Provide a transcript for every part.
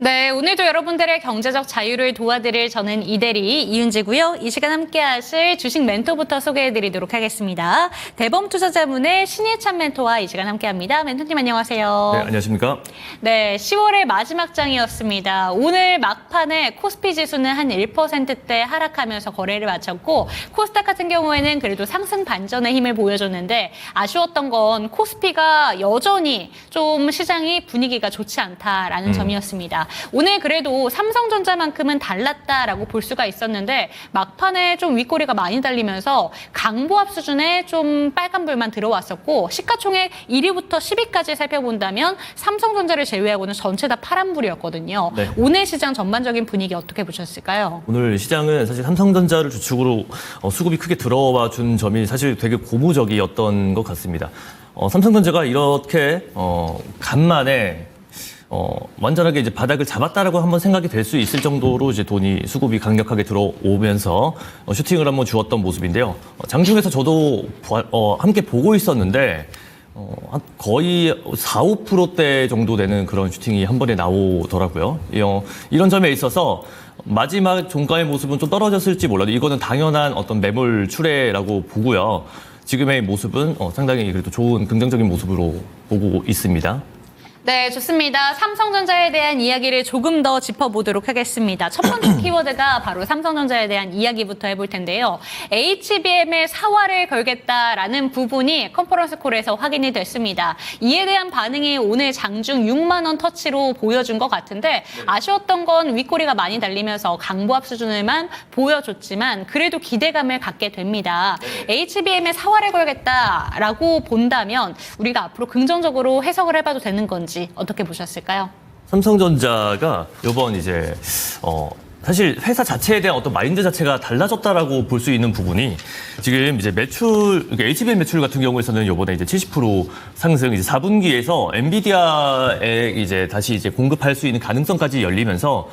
네, 오늘도 여러분들의 경제적 자유를 도와드릴 저는 이대리 이윤지고요. 이 시간 함께 하실 주식 멘토부터 소개해드리도록 하겠습니다. 대범투자자문의 신예찬 멘토와 이 시간 함께합니다. 멘토님 안녕하세요. 네, 안녕하십니까? 네, 10월의 마지막 장이었습니다. 오늘 막판에 코스피 지수는 한 1%대 하락하면서 거래를 마쳤고 코스닥 같은 경우에는 그래도 상승 반전의 힘을 보여줬는데 아쉬웠던 건 코스피가 여전히 좀 시장이 분위기가 좋지 않다라는 점이었습니다. 오늘 그래도 삼성전자만큼은 달랐다라고 볼 수가 있었는데 막판에 좀 윗꼬리가 많이 달리면서 강보합 수준에 좀 빨간불만 들어왔었고 시가총액 1위부터 10위까지 살펴본다면 삼성전자를 제외하고는 전체 다 파란불이었거든요. 네. 오늘 시장 전반적인 분위기 어떻게 보셨을까요? 오늘 시장은 사실 삼성전자를 주축으로 수급이 크게 들어와 준 점이 사실 되게 고무적이었던 것 같습니다. 삼성전자가 이렇게 간만에 완전하게 이제 바닥을 잡았다라고 한번 생각이 될 수 있을 정도로 이제 수급이 강력하게 들어오면서 슈팅을 한번 주었던 모습인데요. 장중에서 저도 함께 보고 있었는데 거의 4, 5%대 정도 되는 그런 슈팅이 한 번에 나오더라고요. 이런 점에 있어서 마지막 종가의 모습은 좀 떨어졌을지 몰라도 이거는 당연한 어떤 매물 출회라고 보고요. 지금의 모습은 상당히 그래도 좋은 긍정적인 모습으로 보고 있습니다. 네, 좋습니다. 삼성전자에 대한 이야기를 조금 더 짚어보도록 하겠습니다. 첫 번째 키워드가 바로 삼성전자에 대한 이야기부터 해볼 텐데요. HBM의 사활을 걸겠다라는 부분이 컨퍼런스 콜에서 확인이 됐습니다. 이에 대한 반응이 오늘 장중 6만 원 터치로 보여준 것 같은데 아쉬웠던 건 윗꼬리가 많이 달리면서 강보합 수준을만 보여줬지만 그래도 기대감을 갖게 됩니다. HBM의 사활을 걸겠다라고 본다면 우리가 앞으로 긍정적으로 해석을 해봐도 되는 건지 어떻게 보셨을까요? 삼성전자가 이번 이제 사실 회사 자체에 대한 어떤 마인드 자체가 달라졌다라고 볼 수 있는 부분이 지금 이제 그러니까 HBM 매출 같은 경우에서는 이번에 이제 70% 상승, 이제 4분기에서 엔비디아에 이제 다시 이제 공급할 수 있는 가능성까지 열리면서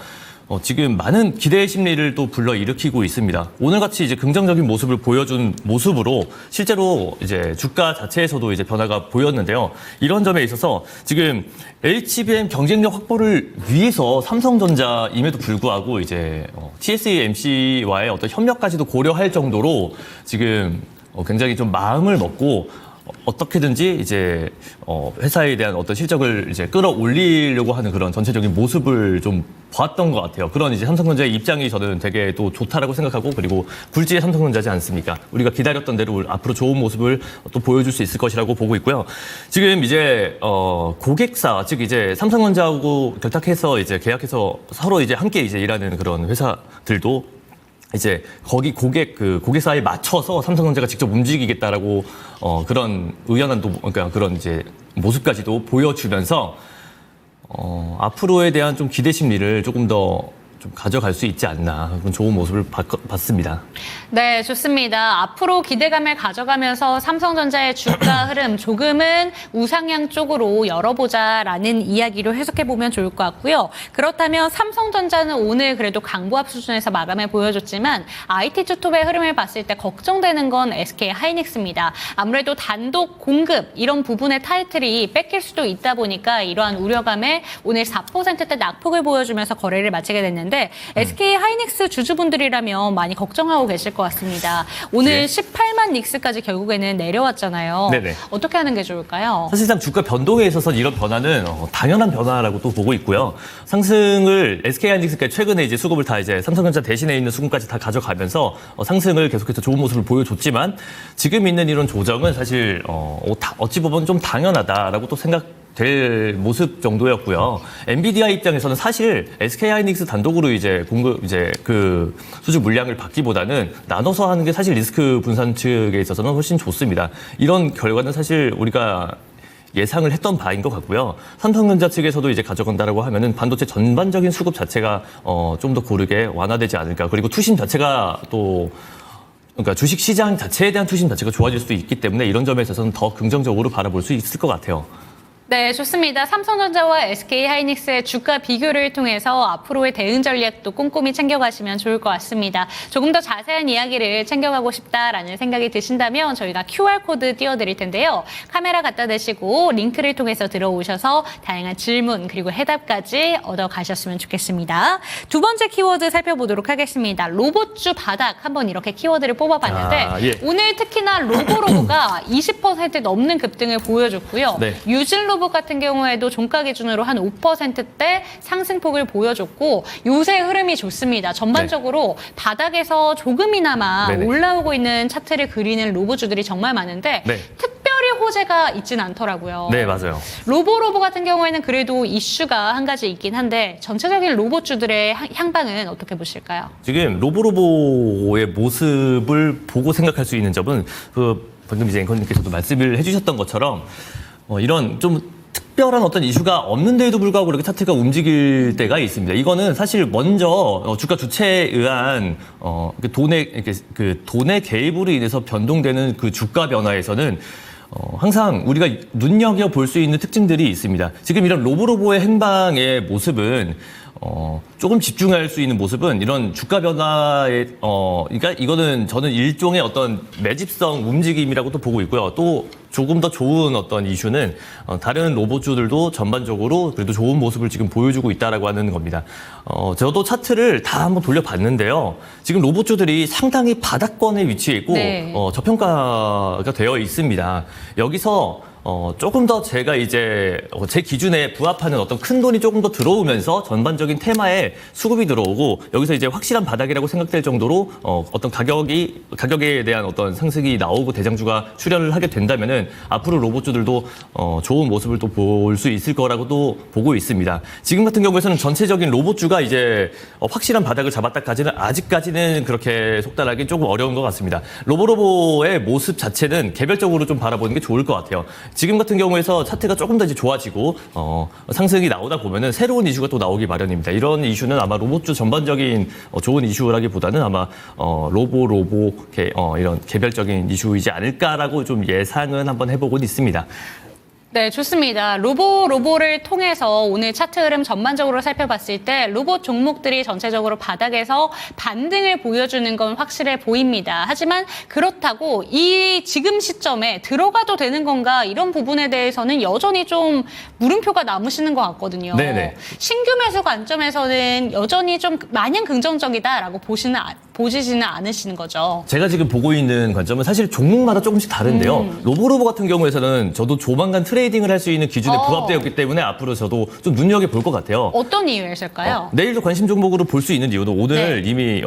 지금 많은 기대 심리를 또 불러일으키고 있습니다. 오늘같이 이제 긍정적인 모습을 보여준 모습으로 실제로 이제 주가 자체에서도 이제 변화가 보였는데요. 이런 점에 있어서 지금 HBM 경쟁력 확보를 위해서 삼성전자임에도 불구하고 이제 TSMC와의 어떤 협력까지도 고려할 정도로 지금 굉장히 좀 마음을 먹고 어떻게든지 이제 회사에 대한 어떤 실적을 이제 끌어올리려고 하는 그런 전체적인 모습을 좀 봤던 것 같아요. 그런 이제 삼성전자의 입장이 저는 되게 또 좋다라고 생각하고 그리고 굴지의 삼성전자지 않습니까? 우리가 기다렸던 대로 앞으로 좋은 모습을 또 보여줄 수 있을 것이라고 보고 있고요. 지금 이제 고객사 즉 이제 삼성전자하고 결탁해서 이제 계약해서 서로 이제 함께 이제 일하는 그런 회사들도 이제 거기 고객사에 맞춰서 삼성전자가 직접 움직이겠다라고 그런 의연한 그러니까 그런 이제 모습까지도 보여주면서 앞으로에 대한 좀 기대 심리를 조금 더 좀 가져갈 수 있지 않나 그런 좋은 모습을 봤습니다. 네, 좋습니다. 앞으로 기대감을 가져가면서 삼성전자의 주가 흐름 조금은 우상향 쪽으로 열어보자라는 이야기로 해석해보면 좋을 것 같고요. 그렇다면 삼성전자는 오늘 그래도 강보합 수준에서 마감을 보여줬지만 IT 주톱의 흐름을 봤을 때 걱정되는 건 SK 하이닉스입니다. 아무래도 단독 공급 이런 부분의 타이틀이 뺏길 수도 있다 보니까 이러한 우려감에 오늘 4%대 낙폭을 보여주면서 거래를 마치게 됐는데 SK 하이닉스 주주분들이라면 많이 걱정하고 계실 것 같습니다. 오늘 네. 18만 닉스까지 결국에는 내려왔잖아요. 네네. 어떻게 하는 게 좋을까요? 사실상 주가 변동에 있어서 이런 변화는 당연한 변화라고 또 보고 있고요. 상승을 SK하이닉스가 최근에 이제 수급을 다 이제 삼성전자 대신에 있는 수급까지 다 가져가면서 상승을 계속해서 좋은 모습을 보여줬지만 지금 있는 이런 조정은 사실 어찌 보면 좀 당연하다라고 또 될 모습 정도였고요. 엔비디아 입장에서는 사실 SK하이닉스 단독으로 이제 그 수주 물량을 받기보다는 나눠서 하는 게 사실 리스크 분산 측에 있어서는 훨씬 좋습니다. 이런 결과는 사실 우리가 예상을 했던 바인 것 같고요. 삼성전자 측에서도 이제 가져간다라고 하면은 반도체 전반적인 수급 자체가 좀 더 고르게 완화되지 않을까. 그리고 투심 자체가 그러니까 주식 시장 자체에 대한 투심 자체가 좋아질 수도 있기 때문에 이런 점에 있어서는 더 긍정적으로 바라볼 수 있을 것 같아요. 네, 좋습니다. 삼성전자와 SK하이닉스의 주가 비교를 통해서 앞으로의 대응 전략도 꼼꼼히 챙겨가시면 좋을 것 같습니다. 조금 더 자세한 이야기를 챙겨가고 싶다라는 생각이 드신다면 저희가 QR코드 띄워드릴 텐데요. 카메라 갖다 대시고 링크를 통해서 들어오셔서 다양한 질문 그리고 해답까지 얻어가셨으면 좋겠습니다. 두 번째 키워드 살펴보도록 하겠습니다. 로봇주 바닥 한번 이렇게 키워드를 뽑아봤는데 예. 오늘 특히나 로보가 20% 넘는 급등을 보여줬고요. 네. 유진로봇 같은 경우에도 종가 기준으로 한 5%대 상승폭을 보여줬고 요새 흐름이 좋습니다. 전반적으로 바닥에서 조금이나마 네네. 올라오고 있는 차트를 그리는 로봇주들이 정말 많은데 네. 특별히 호재가 있지는 않더라고요. 네, 맞아요. 로보 같은 경우에는 그래도 이슈가 한 가지 있긴 한데 전체적인 로봇주들의 향방은 어떻게 보실까요? 지금 로보의 모습을 보고 생각할 수 있는 점은 방금 이제 앵커님께서도 말씀을 해주셨던 것처럼 이런 좀 특별한 어떤 이슈가 없는데도 불구하고 이렇게 차트가 움직일 때가 있습니다. 이거는 사실 먼저 주가 주체에 의한 돈의 개입으로 인해서 변동되는 그 주가 변화에서는 항상 우리가 눈여겨 볼 수 있는 특징들이 있습니다. 지금 이런 로보의 행방의 모습은 조금 집중할 수 있는 모습은 이런 주가 변화에 그러니까 이거는 저는 일종의 어떤 매집성 움직임이라고도 보고 있고요. 또 조금 더 좋은 어떤 이슈는 다른 로봇주들도 전반적으로 그래도 좋은 모습을 지금 보여주고 있다라고 하는 겁니다. 저도 차트를 다 한번 돌려봤는데요. 지금 로봇주들이 상당히 바닥권에 위치해 있고 네. 저평가가 되어 있습니다. 여기서 조금 더 제가 이제 제 기준에 부합하는 어떤 큰 돈이 조금 더 들어오면서 전반적인 테마에 수급이 들어오고 여기서 이제 확실한 바닥이라고 생각될 정도로 어떤 가격에 대한 어떤 상승이 나오고 대장주가 출현을 하게 된다면은 앞으로 로봇주들도 좋은 모습을 또 볼 수 있을 거라고도 보고 있습니다. 지금 같은 경우에는 전체적인 로봇주가 이제 확실한 바닥을 잡았다까지는 아직까지는 그렇게 속단하기 조금 어려운 것 같습니다. 로보의 모습 자체는 개별적으로 좀 바라보는 게 좋을 것 같아요. 지금 같은 경우에서 차트가 조금 더 이제 좋아지고 상승이 나오다 보면은 새로운 이슈가 또 나오기 마련입니다. 이런 이슈는 아마 로봇주 전반적인 좋은 이슈라기보다는 아마 이런 개별적인 이슈이지 않을까라고 좀 예상은 한번 해보고 있습니다. 네, 좋습니다. 로보를 통해서 오늘 차트 흐름 전반적으로 살펴봤을 때 로봇 종목들이 전체적으로 바닥에서 반등을 보여주는 건 확실해 보입니다. 하지만 그렇다고 이 지금 시점에 들어가도 되는 건가 이런 부분에 대해서는 여전히 좀 물음표가 남으시는 것 같거든요. 네네. 신규 매수 관점에서는 여전히 좀 마냥 긍정적이다라고 보시지는 않으시는 거죠. 제가 지금 보고 있는 관점은 사실 종목마다 조금씩 다른데요. 로보 같은 경우에서는 저도 조만간 트레이딩을 할 수 있는 기준에 부합되었기 때문에 앞으로 저도 좀 눈여겨볼 것 같아요. 어떤 이유였을까요? 내일도 관심 종목으로 볼 수 있는 이유도 오늘 네. 이미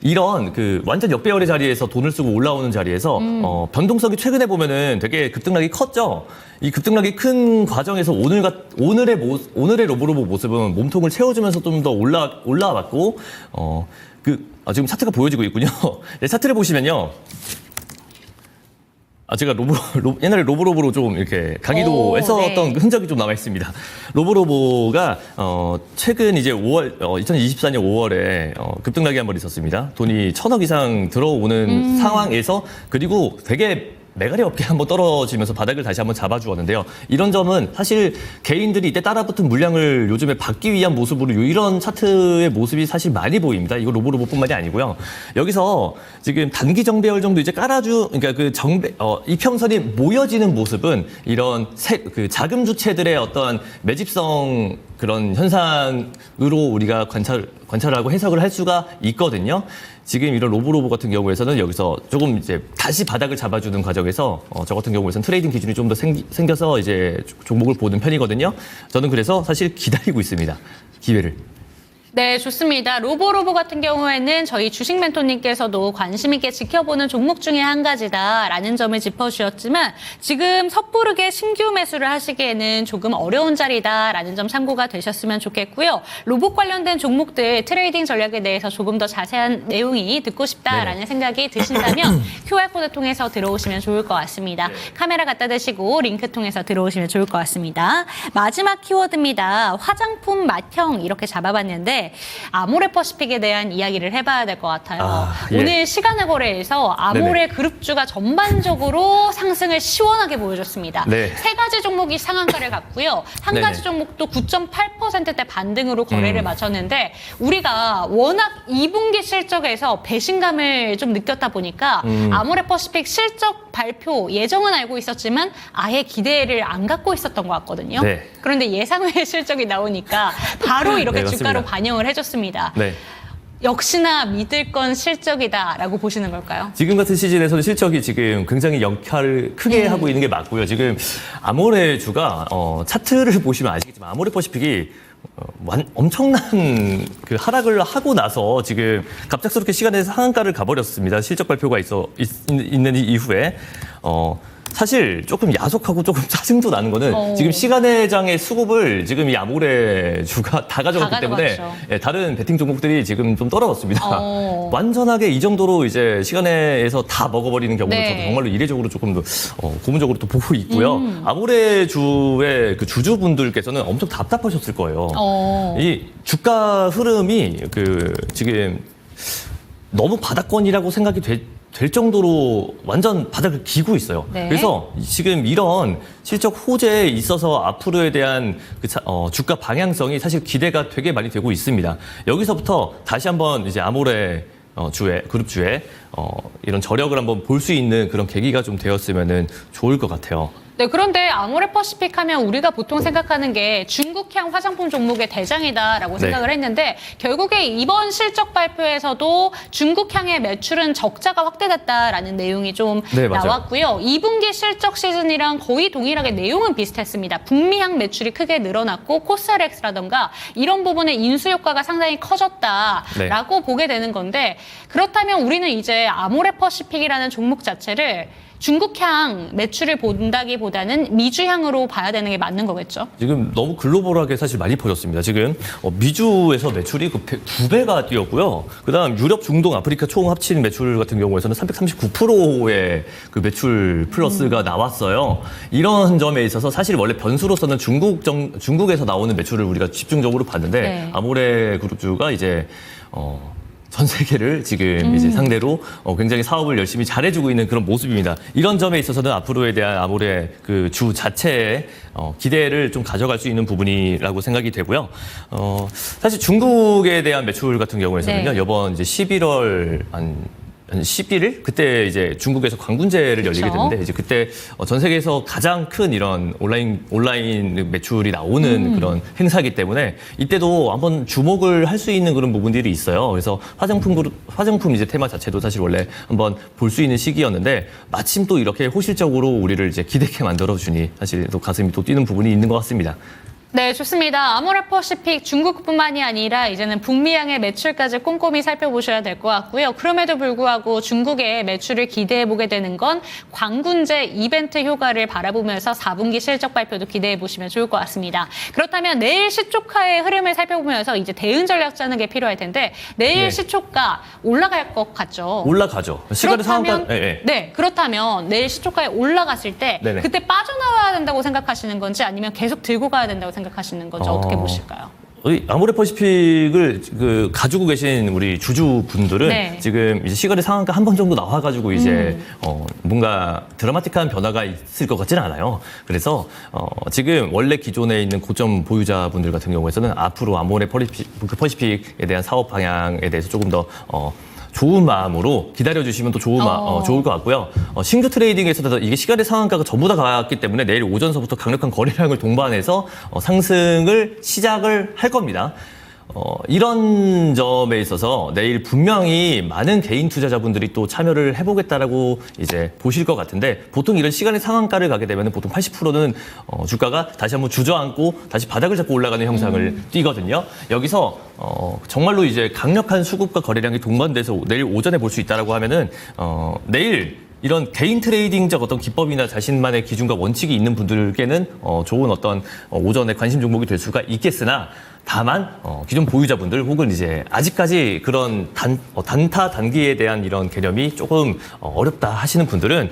이런 완전 역배열의 자리에서 돈을 쓰고 올라오는 자리에서 변동성이 최근에 보면은 되게 급등락이 컸죠. 이 급등락이 큰 과정에서 오늘의 로보 모습은 몸통을 채워주면서 좀 더 올라왔고 지금 차트가 보여지고 있군요. 네, 차트를 보시면요. 제가 옛날에 로보로 좀 이렇게 강의도 했었던 네. 흔적이 좀 남아 있습니다. 로보가 최근 이제 2024년 5월에 급등락이 한 번 있었습니다. 돈이 1,000억 이상 들어오는 상황에서 그리고 되게 매가리 없게 한번 떨어지면서 바닥을 다시 한번 잡아주었는데요. 이런 점은 사실 개인들이 이때 따라붙은 물량을 요즘에 받기 위한 모습으로 이런 차트의 모습이 사실 많이 보입니다. 이거 로보뿐만이 아니고요. 여기서 지금 단기 정배열 정도 이제 그러니까 이평선이 모여지는 모습은 이런 자금 주체들의 어떤 매집성 그런 현상으로 우리가 관찰하고 해석을 할 수가 있거든요. 지금 이런 로보 같은 경우에서는 여기서 조금 이제 다시 바닥을 잡아주는 과정에서 저 같은 경우에서는 트레이딩 기준이 좀 더 생겨서 이제 종목을 보는 편이거든요. 저는 그래서 사실 기다리고 있습니다. 기회를. 네, 좋습니다. 로보 같은 경우에는 저희 주식 멘토님께서도 관심 있게 지켜보는 종목 중에 한 가지다라는 점을 짚어주셨지만 지금 섣부르게 신규 매수를 하시기에는 조금 어려운 자리다라는 점 참고가 되셨으면 좋겠고요. 로봇 관련된 종목들 트레이딩 전략에 대해서 조금 더 자세한 내용이 듣고 싶다라는 생각이 드신다면 QR코드 통해서 들어오시면 좋을 것 같습니다. 카메라 갖다 대시고 링크 통해서 들어오시면 좋을 것 같습니다. 마지막 키워드입니다. 화장품 맏형 이렇게 잡아봤는데 있는데 아모레퍼시픽에 대한 이야기를 해봐야 될 것 같아요. 예. 오늘 시간의 거래에서 아모레 그룹주가 전반적으로 상승을 시원하게 보여줬습니다. 네. 세 가지 종목이 상한가를 갔고요. 한 네네. 가지 종목도 9.8%대 반등으로 거래를 마쳤는데 우리가 워낙 2분기 실적에서 배신감을 좀 느꼈다 보니까 아모레퍼시픽 실적 발표 예정은 알고 있었지만 아예 기대를 안 갖고 있었던 것 같거든요. 네. 그런데 예상 외의 실적이 나오니까 바로 이렇게 네, 주가로 맞습니다. 반영을 해줬습니다. 네. 역시나 믿을 건 실적이다라고 보시는 걸까요? 지금 같은 시즌에서는 실적이 지금 굉장히 역할을 크게 하고 있는 게 맞고요. 지금 아모레주가 차트를 보시면 아시겠지만 아모레퍼시픽이 엄청난 그 하락을 하고 나서 지금 갑작스럽게 시간에 상한가를 가버렸습니다. 실적 발표가 있는 이후에 사실 조금 야속하고 조금 짜증도 나는 거는 지금 시간회장의 수급을 지금 이 아모레주가 다 가져갔기 때문에 가져갔죠. 다른 베팅 종목들이 지금 좀 떨어졌습니다. 완전하게 이 정도로 이제 시간회에서 다 먹어버리는 경우는 네. 저도 정말로 이례적으로 조금 더 고문적으로 또 보고 있고요. 아모레주의 그 주주분들께서는 엄청 답답하셨을 거예요. 이 주가 흐름이 지금 너무 바닥권이라고 생각이 될 정도로 완전 바닥을 기고 있어요. 네. 그래서 지금 이런 실적 호재에 있어서 앞으로에 대한 주가 방향성이 사실 기대가 되게 많이 되고 있습니다. 여기서부터 다시 한번 이제 아모레 그룹주의 이런 저력을 한번 볼 수 있는 그런 계기가 좀 되었으면 좋을 것 같아요. 네, 그런데 아모레퍼시픽 하면 우리가 보통 생각하는 게 중국향 화장품 종목의 대장이다라고 네. 생각을 했는데 결국에 이번 실적 발표에서도 중국향의 매출은 적자가 확대됐다라는 내용이 좀 네, 맞아요. 나왔고요. 2분기 실적 시즌이랑 거의 동일하게 내용은 비슷했습니다. 북미향 매출이 크게 늘어났고 코스알엑스라던가 이런 부분에 인수 효과가 상당히 커졌다라고 네. 보게 되는 건데 그렇다면 우리는 이제 아모레퍼시픽이라는 종목 자체를 중국향 매출을 본다기보다는 미주향으로 봐야 되는 게 맞는 거겠죠? 지금 너무 글로벌하게 사실 많이 퍼졌습니다. 지금 미주에서 매출이 2배가 뛰었고요. 그다음 유럽, 중동, 아프리카 총 합친 매출 같은 경우에서는 339%의 그 매출 플러스가 나왔어요. 이런 점에 있어서 사실 원래 변수로서는 중국에서 나오는 매출을 우리가 집중적으로 봤는데 네. 아모레 그룹주가 이제 전 세계를 지금 이제 상대로 굉장히 사업을 열심히 잘해주고 있는 그런 모습입니다. 이런 점에 있어서는 앞으로에 대한 아모레 그 주 자체의 기대를 좀 가져갈 수 있는 부분이라고 생각이 되고요. 사실 중국에 대한 매출 같은 경우에서는요, 네. 이번 이제 11월 한 11일 그때 이제 중국에서 광군제를 열리게 그쵸. 되는데 이제 그때 전 세계에서 가장 큰 이런 온라인 매출이 나오는 그런 행사이기 때문에 이때도 한번 주목을 할 수 있는 그런 부분들이 있어요. 그래서 화장품 이제 테마 자체도 사실 원래 한번 볼 수 있는 시기였는데 마침 또 이렇게 호실적으로 우리를 이제 기대게 만들어 주니 사실 또 가슴이 또 뛰는 부분이 있는 것 같습니다. 네, 좋습니다. 아모레퍼시픽 중국뿐만이 아니라 이제는 북미향의 매출까지 꼼꼼히 살펴보셔야 될 것 같고요. 그럼에도 불구하고 중국의 매출을 기대해보게 되는 건 광군제 이벤트 효과를 바라보면서 4분기 실적 발표도 기대해보시면 좋을 것 같습니다. 그렇다면 내일 시초가의 흐름을 살펴보면서 이제 대응 전략 짜는 게 필요할 텐데 내일 네. 시초가 올라갈 것 같죠? 올라가죠. 시간의 상한가. 네, 그렇다면 내일 시초가에 올라갔을 때 네네. 그때 빠져나와야 된다고 생각하시는 건지 아니면 계속 들고 가야 된다고 생각하시는 건지 어떻게 보실까요? 아모레퍼시픽을 가지고 계신 우리 주주분들은 네. 지금 이제 시간의 상한가 한 번 정도 나와가지고 이제 뭔가 드라마틱한 변화가 있을 것 같지는 않아요. 그래서 지금 원래 기존에 있는 고점 보유자분들 같은 경우에서는 앞으로 아모레퍼시픽에 대한 사업 방향에 대해서 조금 더 좋은 마음으로 기다려주시면 또 좋을 것 같고요. 신규 트레이딩에서도 이게 시간의 상한가가 전부 다 갔기 때문에 내일 오전서부터 강력한 거래량을 동반해서 상승을 시작을 할 겁니다. 이런 점에 있어서 내일 분명히 많은 개인 투자자분들이 또 참여를 해보겠다라고 이제 보실 것 같은데 보통 이런 시간의 상한가를 가게 되면 보통 80%는 주가가 다시 한번 주저앉고 다시 바닥을 잡고 올라가는 형상을 띠거든요. 여기서 정말로 이제 강력한 수급과 거래량이 동반돼서 내일 오전에 볼 수 있다라고 하면은 내일 이런 개인 트레이딩적 어떤 기법이나 자신만의 기준과 원칙이 있는 분들께는 좋은 어떤 오전에 관심 종목이 될 수가 있겠으나 다만 기존 보유자분들 혹은 이제 아직까지 그런 단타 단기에 대한 이런 개념이 조금 어렵다 하시는 분들은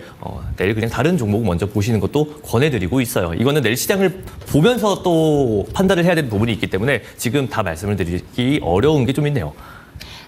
내일 그냥 다른 종목 먼저 보시는 것도 권해드리고 있어요. 이거는 내일 시장을 보면서 또 판단을 해야 되는 부분이 있기 때문에 지금 다 말씀을 드리기 어려운 게 좀 있네요.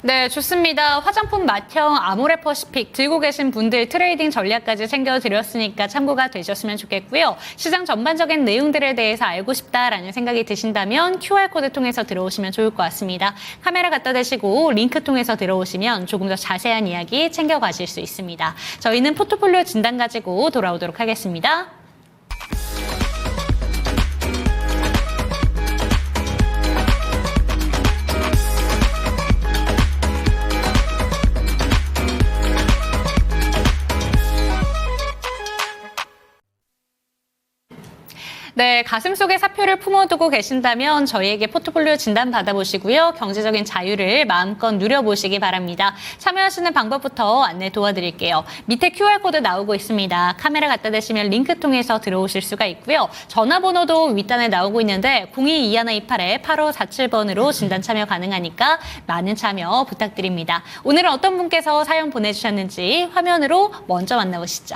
네, 좋습니다. 화장품 맏형 아모레퍼시픽 들고 계신 분들 트레이딩 전략까지 챙겨드렸으니까 참고가 되셨으면 좋겠고요. 시장 전반적인 내용들에 대해서 알고 싶다라는 생각이 드신다면 QR코드 통해서 들어오시면 좋을 것 같습니다. 카메라 갖다 대시고 링크 통해서 들어오시면 조금 더 자세한 이야기 챙겨가실 수 있습니다. 저희는 포트폴리오 진단 가지고 돌아오도록 하겠습니다. 네, 가슴 속에 사표를 품어두고 계신다면 저희에게 포트폴리오 진단 받아보시고요. 경제적인 자유를 마음껏 누려보시기 바랍니다. 참여하시는 방법부터 안내 도와드릴게요. 밑에 QR코드 나오고 있습니다. 카메라 갖다 대시면 링크 통해서 들어오실 수가 있고요. 전화번호도 윗단에 나오고 있는데 0221-8547번으로 진단 참여 가능하니까 많은 참여 부탁드립니다. 오늘은 어떤 분께서 사연 보내주셨는지 화면으로 먼저 만나보시죠.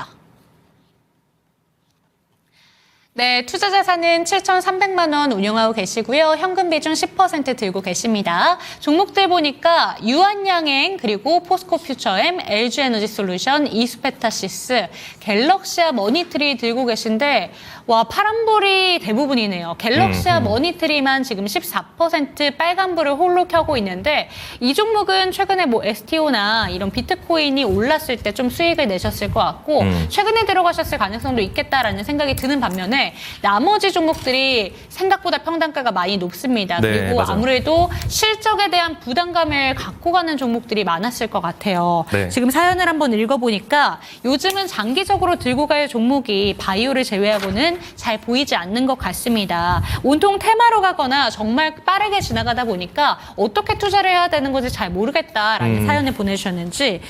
네, 투자 자산은 7,300만 원 운용하고 계시고요. 현금 비중 10% 들고 계십니다. 종목들 보니까 유한양행, 그리고 포스코 퓨처엠, LG에너지솔루션, 이수페타시스, 갤럭시아 머니트리 들고 계신데 와, 파란불이 대부분이네요. 갤럭시아 머니트리만 지금 14% 빨간불을 홀로 켜고 있는데 이 종목은 최근에 뭐 STO나 이런 비트코인이 올랐을 때 좀 수익을 내셨을 것 같고 최근에 들어가셨을 가능성도 있겠다라는 생각이 드는 반면에 나머지 종목들이 생각보다 평단가가 많이 높습니다. 네, 그리고 맞아요. 아무래도 실적에 대한 부담감을 갖고 가는 종목들이 많았을 것 같아요. 네. 지금 사연을 한번 읽어보니까 요즘은 장기적으로 들고 갈 종목이 바이오를 제외하고는 잘 보이지 않는 것 같습니다. 온통 테마로 가거나 정말 빠르게 지나가다 보니까 어떻게 투자를 해야 되는 건지 잘 모르겠다라는 사연을 보내주셨는데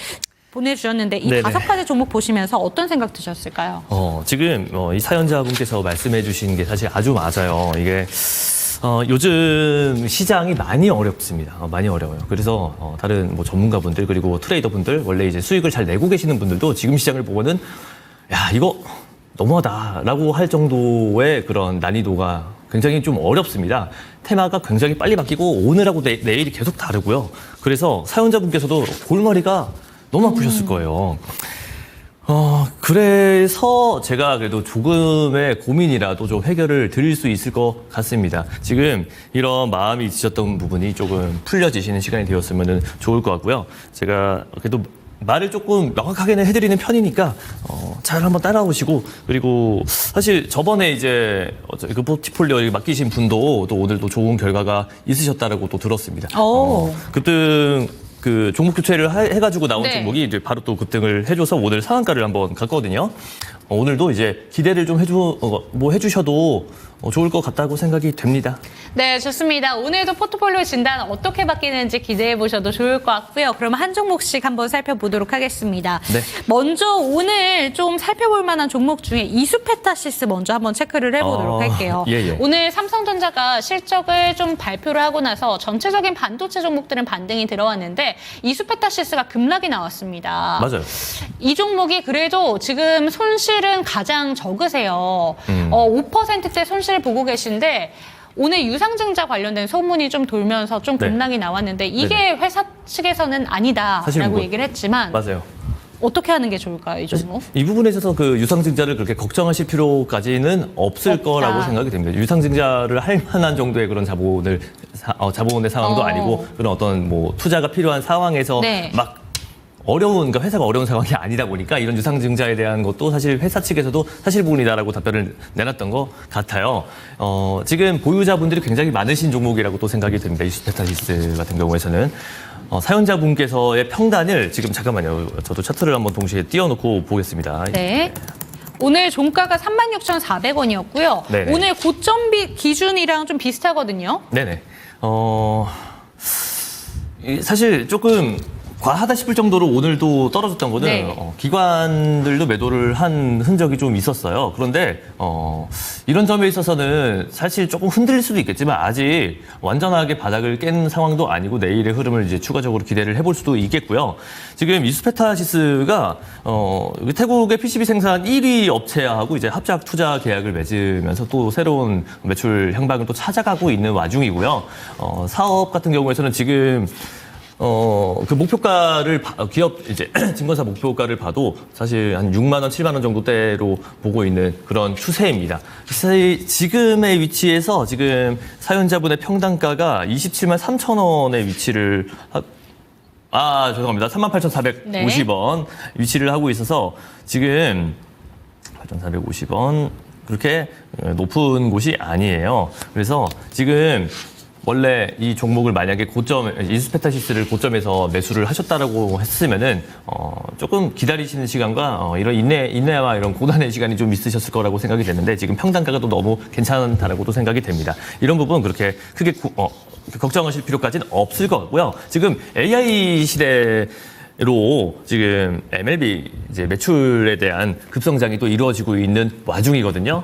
이 네네. 5가지 종목 보시면서 어떤 생각 드셨을까요? 지금 이 사연자분께서 말씀해 주신 게 사실 아주 맞아요. 이게 요즘 시장이 많이 어렵습니다. 많이 어려워요. 그래서 다른 뭐 전문가분들 그리고 트레이더분들 원래 이제 수익을 잘 내고 계시는 분들도 지금 시장을 보고는 야, 이거 너무하다라고 할 정도의 그런 난이도가 굉장히 좀 어렵습니다. 테마가 굉장히 빨리 바뀌고 오늘하고 내일이 계속 다르고요. 그래서 사연자분께서도 골머리가 너무 아프셨을 거예요. 그래서 제가 그래도 조금의 고민이라도 좀 해결을 드릴 수 있을 것 같습니다. 지금 이런 마음이 드셨던 부분이 조금 풀려지시는 시간이 되었으면 좋을 것 같고요. 제가 그래도 말을 조금 명확하게는 해드리는 편이니까 잘 한번 따라오시고 그리고 사실 저번에 이제 그 포트폴리오 맡기신 분도 또 오늘 또 좋은 결과가 있으셨다라고 또 들었습니다. 급등 그 종목 교체를 해가지고 나온 네. 종목이 이제 바로 또 급등을 해줘서 오늘 상한가를 한번 갔거든요. 오늘도 이제 기대를 좀 해주셔도 좋을 것 같다고 생각이 됩니다. 네, 좋습니다. 오늘도 포트폴리오 진단 어떻게 바뀌는지 기대해 보셔도 좋을 것 같고요. 그럼 한 종목씩 한번 살펴보도록 하겠습니다. 네. 먼저 오늘 좀 살펴볼 만한 종목 중에 이수페타시스 먼저 한번 체크를 해보도록 할게요. 예. 오늘 삼성전자가 실적을 좀 발표를 하고 나서 전체적인 반도체 종목들은 반등이 들어왔는데 이수페타시스가 급락이 나왔습니다. 맞아요. 이 종목이 그래도 지금 손실은 가장 적으세요. 5%대 손실을 보고 계신데 오늘 유상증자 관련된 소문이 좀 돌면서 좀 네. 급락이 나왔는데 이게 네네. 회사 측에서는 사실 아니다라고 뭐- 얘기를 했지만 맞아요. 어떻게 하는 게 좋을까요, 이 종목? 이 부분에 있어서 그 유상증자를 그렇게 걱정하실 필요까지는 없을 없다. 거라고 생각이 됩니다. 유상증자를 할 만한 정도의 그런 자본의 상황도 아니고 그런 어떤 뭐 투자가 필요한 상황에서 네. 막 그러니까 회사가 어려운 상황이 아니다 보니까 이런 유상증자에 대한 것도 사실 회사 측에서도 사실 부분이다라고 답변을 내놨던 것 같아요. 지금 보유자분들이 굉장히 많으신 종목이라고 또 생각이 듭니다. 이수페타시스 같은 경우에서는. 사연자분께서의 평단을 지금 잠깐만요. 저도 차트를 한번 동시에 띄워놓고 보겠습니다. 네. 오늘 종가가 36,400원이었고요. 네네. 오늘 고점 기준이랑 좀 비슷하거든요. 네네. 사실 조금 과하다 싶을 정도로 오늘도 떨어졌던 거는 네. 기관들도 매도를 한 흔적이 좀 있었어요. 그런데 이런 점에 있어서는 사실 조금 흔들릴 수도 있겠지만 아직 완전하게 바닥을 깬 상황도 아니고 내일의 흐름을 이제 추가적으로 기대를 해볼 수도 있겠고요. 지금 이수페타시스가 태국의 PCB 생산 1위 업체하고 이제 합작 투자 계약을 맺으면서 또 새로운 매출 향방을 또 찾아가고 있는 와중이고요. 사업 같은 경우에서는 지금 그 목표가를 기업 이제 증권사 목표가를 봐도 사실 한 6만 원, 7만 원 정도대로 보고 있는 그런 추세입니다. 사실 지금의 위치에서 지금 사연자분의 평단가가 27만 3천 원의 위치를 죄송합니다. 38,450원 위치를 하고 있어서 지금 8,450원 그렇게 높은 곳이 아니에요. 그래서 지금 원래 이 종목을 만약에 이수페타시스를 고점에서 매수를 하셨다라고 했으면은 조금 기다리시는 시간과 이런 인내와 이런 고단의 시간이 좀 있으셨을 거라고 생각이 되는데 지금 평단가가 또 너무 괜찮다라고도 생각이 됩니다. 이런 부분 그렇게 크게 걱정하실 필요까지는 없을 것 같고요. 지금 AI 시대로 지금 MLB 이제 매출에 대한 급성장이 또 이루어지고 있는 와중이거든요.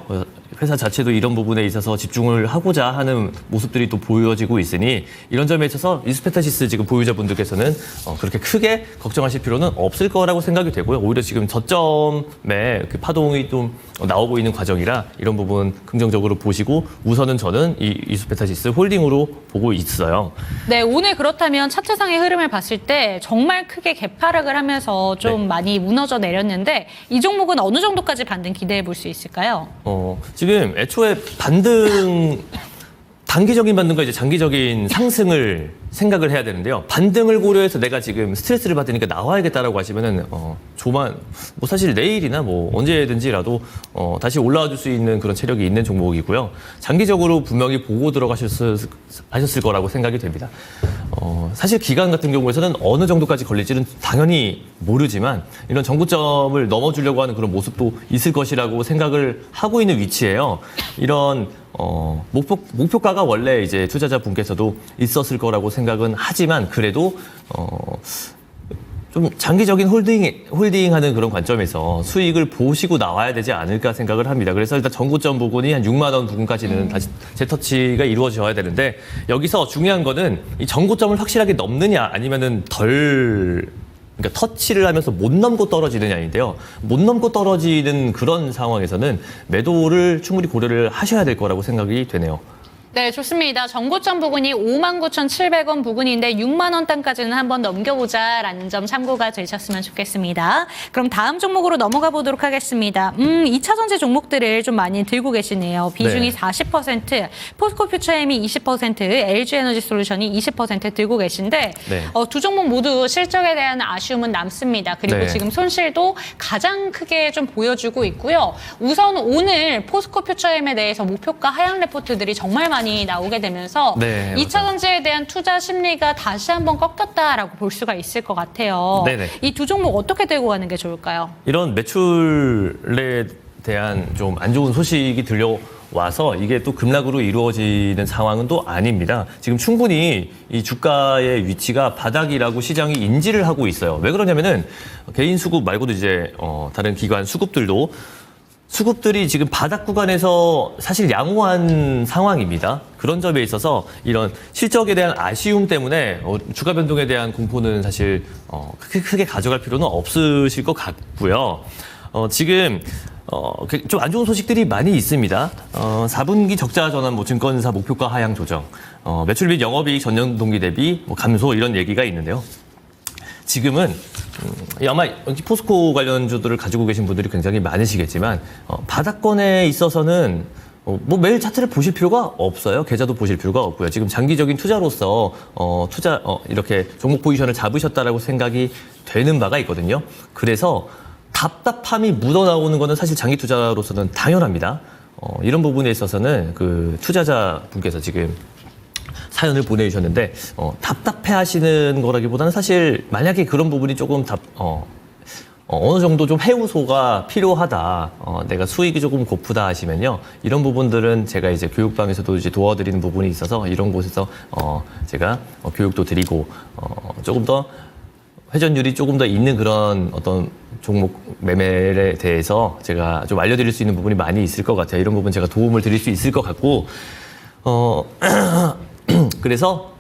회사 자체도 이런 부분에 있어서 집중을 하고자 하는 모습들이 또 보여지고 있으니 이런 점에 있어서 이수페타시스 지금 보유자분들께서는 그렇게 크게 걱정하실 필요는 없을 거라고 생각이 되고요. 오히려 지금 저점에 그 파동이 좀 나오고 있는 과정이라 이런 부분 긍정적으로 보시고 우선은 저는 이 이수페타시스 홀딩으로 보고 있어요. 네, 오늘 그렇다면 차트상의 흐름을 봤을 때 정말 크게 개파락을 하면서 좀 많이 무너져 내렸는데 이 종목은 어느 정도까지 반등 기대해 볼 수 있을까요? 지금 애초에 단기적인 반등과 이제 장기적인 상승을 생각을 해야 되는데요. 반등을 고려해서 내가 지금 스트레스를 받으니까 나와야겠다라고 하시면은 사실 내일이나 언제든지라도 다시 올라와 줄 수 있는 그런 체력이 있는 종목이고요. 장기적으로 분명히 보고 하셨을 거라고 생각이 됩니다. 사실 기간 같은 경우에서는 어느 정도까지 걸릴지는 당연히 모르지만 이런 정고점을 넘어주려고 하는 그런 모습도 있을 것이라고 생각을 하고 있는 위치예요. 이런 목표가가 원래 이제 투자자분께서도 있었을 거라고 생각은 하지만 그래도 좀 장기적인 홀딩하는 그런 관점에서 수익을 보시고 나와야 되지 않을까 생각을 합니다. 그래서 일단 정고점 부분이 한 6만 원 부분까지는 다시 재터치가 이루어져야 되는데 여기서 중요한 거는 이 정고점을 확실하게 넘느냐 아니면은 그러니까 터치를 하면서 못 넘고 떨어지느냐인데요. 못 넘고 떨어지는 그런 상황에서는 매도를 충분히 고려를 하셔야 될 거라고 생각이 되네요. 네, 좋습니다. 정고점 부근이 59,700원 부근인데 6만 원 단까지는 한번 넘겨보자라는 점 참고가 되셨으면 좋겠습니다. 그럼 다음 종목으로 넘어가 보도록 하겠습니다. 2차 전지 종목들을 좀 많이 들고 계시네요. 비중이 40%, 포스코퓨처엠이 20%, LG에너지솔루션이 20% 들고 계신데 두 종목 모두 실적에 대한 아쉬움은 남습니다. 그리고 지금 손실도 가장 크게 좀 보여주고 있고요. 우선 오늘 포스코퓨처엠에 대해서 목표가 하향 레포트들이 정말 많이 나오게 되면서 2차 전지에 대한 투자 심리가 다시 한번 꺾였다라고 볼 수가 있을 것 같아요. 이 두 종목 어떻게 들고 가는 게 좋을까요? 이런 매출에 대한 좀 안 좋은 소식이 들려와서 이게 또 급락으로 이루어지는 상황은 또 아닙니다. 지금 충분히 이 주가의 위치가 바닥이라고 시장이 인지를 하고 있어요. 왜 그러냐면은 개인 수급 말고도 이제 다른 기관 수급들이 지금 바닥 구간에서 사실 양호한 상황입니다. 그런 점에 있어서 이런 실적에 대한 아쉬움 때문에 주가 변동에 대한 공포는 사실 크게 가져갈 필요는 없으실 것 같고요. 지금 좀 안 좋은 소식들이 많이 있습니다. 4분기 적자 전환 증권사 목표가 하향 조정, 매출 및 영업이익 전년 동기 대비 감소 이런 얘기가 있는데요. 지금은 아마 여기 포스코 관련주들을 가지고 계신 분들이 굉장히 많으시겠지만 바닥권에 있어서는 매일 차트를 보실 필요가 없어요. 계좌도 보실 필요가 없고요. 지금 장기적인 투자로서 이렇게 종목 포지션을 잡으셨다라고 생각이 되는 바가 있거든요. 그래서 답답함이 묻어나오는 거는 사실 장기 투자로서는 당연합니다. 이런 부분에 있어서는 그 투자자 분께서 지금 사연을 보내주셨는데 답답해하시는 거라기보다는 사실 만약에 그런 부분이 조금 어느 정도 좀 해우소가 필요하다, 내가 수익이 조금 고프다 하시면요, 이런 부분들은 제가 이제 교육방에서도 이제 도와드리는 부분이 있어서 이런 곳에서 제가 교육도 드리고 조금 더 회전율이 조금 더 있는 그런 어떤 종목 매매에 대해서 제가 좀 알려드릴 수 있는 부분이 많이 있을 것 같아요. 이런 부분 제가 도움을 드릴 수 있을 것 같고, 그래서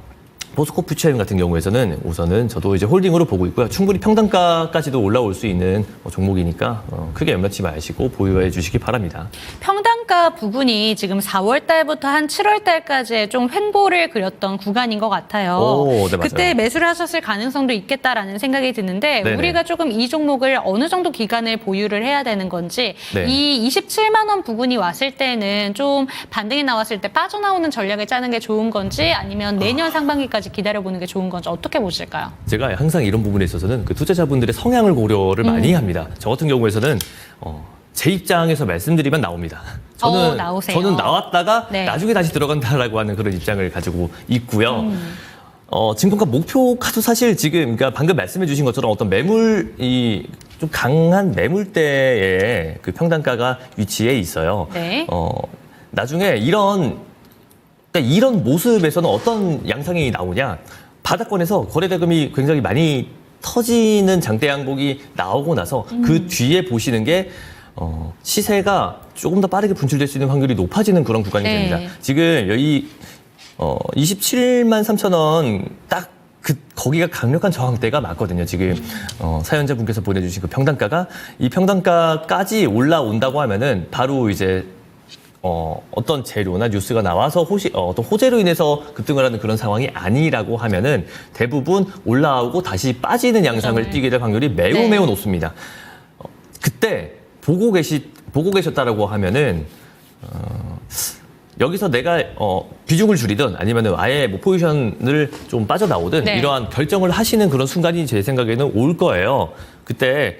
포스코 퓨처엠 같은 경우에서는 우선은 저도 이제 홀딩으로 보고 있고요. 충분히 평단가까지도 올라올 수 있는 종목이니까 크게 염려치 마시고 보유해 주시기 바랍니다. 평단가 부분이 지금 4월 달부터 한 7월 달까지의 좀 횡보를 그렸던 구간인 것 같아요. 오, 네, 맞아요. 그때 매수를 하셨을 가능성도 있겠다라는 생각이 드는데 네네. 우리가 조금 이 종목을 어느 정도 기간을 보유를 해야 되는 건지 네. 이 27만 원 부분이 왔을 때는 좀 반등이 나왔을 때 빠져나오는 전략을 짜는 게 좋은 건지 아니면 내년 상반기까지 기다려보는 게 좋은 건지 어떻게 보실까요? 제가 항상 이런 부분에 있어서는 그 투자자분들의 성향을 고려를 많이 합니다. 저 같은 경우에서는 제 입장에서 말씀드리면 나옵니다. 나오세요. 저는 나왔다가 네. 나중에 다시 들어간다라고 하는 그런 입장을 가지고 있고요. 증권가 목표가도 사실 지금 그러니까 방금 말씀해 주신 것처럼 어떤 매물이 좀 강한 매물대의 그 평단가가 위치해 있어요. 네. 나중에 그러니까 이런 모습에서는 어떤 양상이 나오냐. 바닥권에서 거래대금이 굉장히 많이 터지는 장대 양봉이 나오고 나서 그 뒤에 보시는 게 시세가 조금 더 빠르게 분출될 수 있는 확률이 높아지는 그런 구간이 네. 됩니다. 지금 여기 27만 3천 원 딱 거기가 강력한 저항대가 맞거든요. 지금 사연자분께서 보내주신 그 평단가가 이 평단가까지 올라온다고 하면은 바로 이제 어떤 재료나 뉴스가 나와서 어떤 호재로 인해서 급등을 하는 그런 상황이 아니라고 하면은 대부분 올라오고 다시 빠지는 양상을 네. 띠게 될 확률이 매우 네. 매우 높습니다. 그때 보고 계셨다라고 하면은 여기서 내가 비중을 줄이든 아니면은 아예 뭐 포지션을 좀 빠져나오든 네. 이러한 결정을 하시는 그런 순간이 제 생각에는 올 거예요. 그때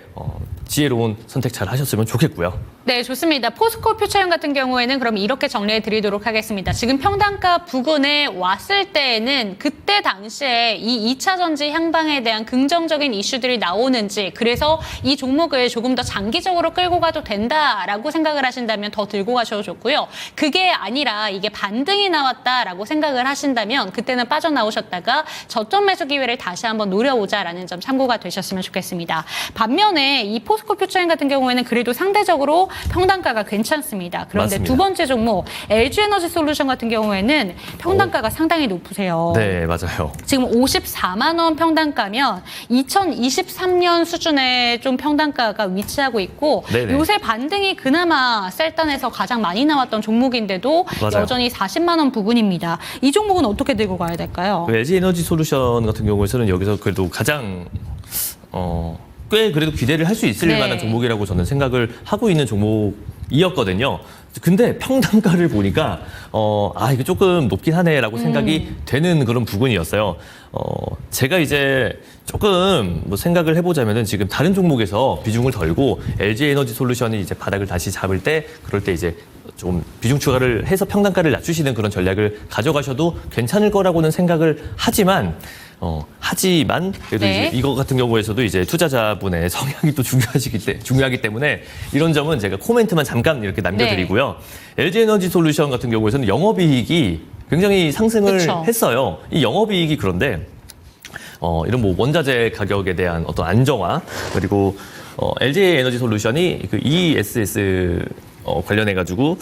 지혜로운 선택 잘 하셨으면 좋겠고요. 네, 좋습니다. 포스코 퓨처엠 같은 경우에는 그럼 이렇게 정리해 드리도록 하겠습니다. 지금 평단가 부근에 왔을 때에는 그때 당시에 이 2차 전지 향방에 대한 긍정적인 이슈들이 나오는지 그래서 이 종목을 조금 더 장기적으로 끌고 가도 된다라고 생각을 하신다면 더 들고 가셔도 좋고요. 그게 아니라 이게 반등이 나왔다라고 생각을 하신다면 그때는 빠져나오셨다가 저점 매수 기회를 다시 한번 노려보자라는 점 참고가 되셨으면 좋겠습니다. 반면에 이 포스코 퓨처엠 같은 경우에는 그래도 상대적으로 평단가가 괜찮습니다. 그런데 맞습니다. 두 번째 종목 LG에너지 솔루션 같은 경우에는 평단가가 상당히 높으세요. 네, 맞아요. 지금 54만 원 평단가면 2023년 수준의 좀 평단가가 위치하고 있고 네네. 요새 반등이 그나마 셀단에서 가장 많이 나왔던 종목인데도 맞아요. 여전히 40만 원 부근입니다. 이 종목은 어떻게 들고 가야 될까요? 그 LG 에너지 솔루션 같은 경우에서는 여기서 그래도 가장 꽤 그래도 기대를 할 수 있을 네. 만한 종목이라고 저는 생각을 하고 있는 종목이었거든요. 근데 평단가를 보니까 이거 조금 높긴 하네라고 생각이 되는 그런 부분이었어요. 제가 이제 조금 뭐 생각을 해보자면은 지금 다른 종목에서 비중을 덜고 LG 에너지 솔루션이 이제 바닥을 다시 잡을 때 그럴 때 이제 좀 비중 추가를 해서 평단가를 낮추시는 그런 전략을 가져가셔도 괜찮을 거라고는 생각을 하지만 그래도 네. 이제 이거 같은 경우에서도 이제 투자자분의 성향이 또 중요하기 때문에 이런 점은 제가 코멘트만 잠깐 이렇게 남겨드리고요. LG 에너지 솔루션 같은 경우에서는 영업이익이 굉장히 상승을 그쵸. 했어요. 이 영업이익이 그런데 이런 뭐 원자재 가격에 대한 어떤 안정화 그리고 LG 에너지 솔루션이 그 ESS 관련해 가지고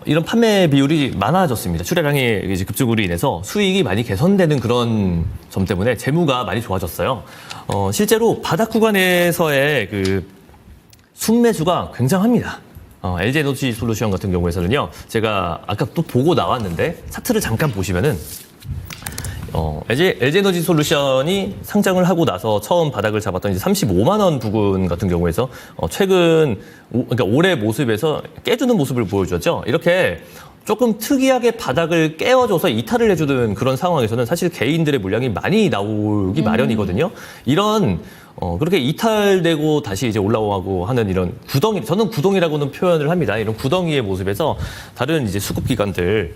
이런 판매 비율이 많아졌습니다. 출하량의 이제 급증으로 인해서 수익이 많이 개선되는 그런 점 때문에 재무가 많이 좋아졌어요. 실제로 바닥 구간에서의 그 순매수가 굉장합니다. LG 에너지 솔루션 같은 경우에서는요, 제가 아까 또 보고 나왔는데 차트를 잠깐 보시면은 LG 에너지 솔루션이 상장을 하고 나서 처음 바닥을 잡았던 이제 35만 원 부근 같은 경우에서 그러니까 올해 모습에서 깨주는 모습을 보여줬죠. 이렇게 조금 특이하게 바닥을 깨워줘서 이탈을 해주는 그런 상황에서는 사실 개인들의 물량이 많이 나오기 마련이거든요. 이런 그렇게 이탈되고 다시 이제 올라오고 하는 이런 구덩이, 저는 구덩이라고는 표현을 합니다. 이런 구덩이의 모습에서 다른 이제 수급 기관들의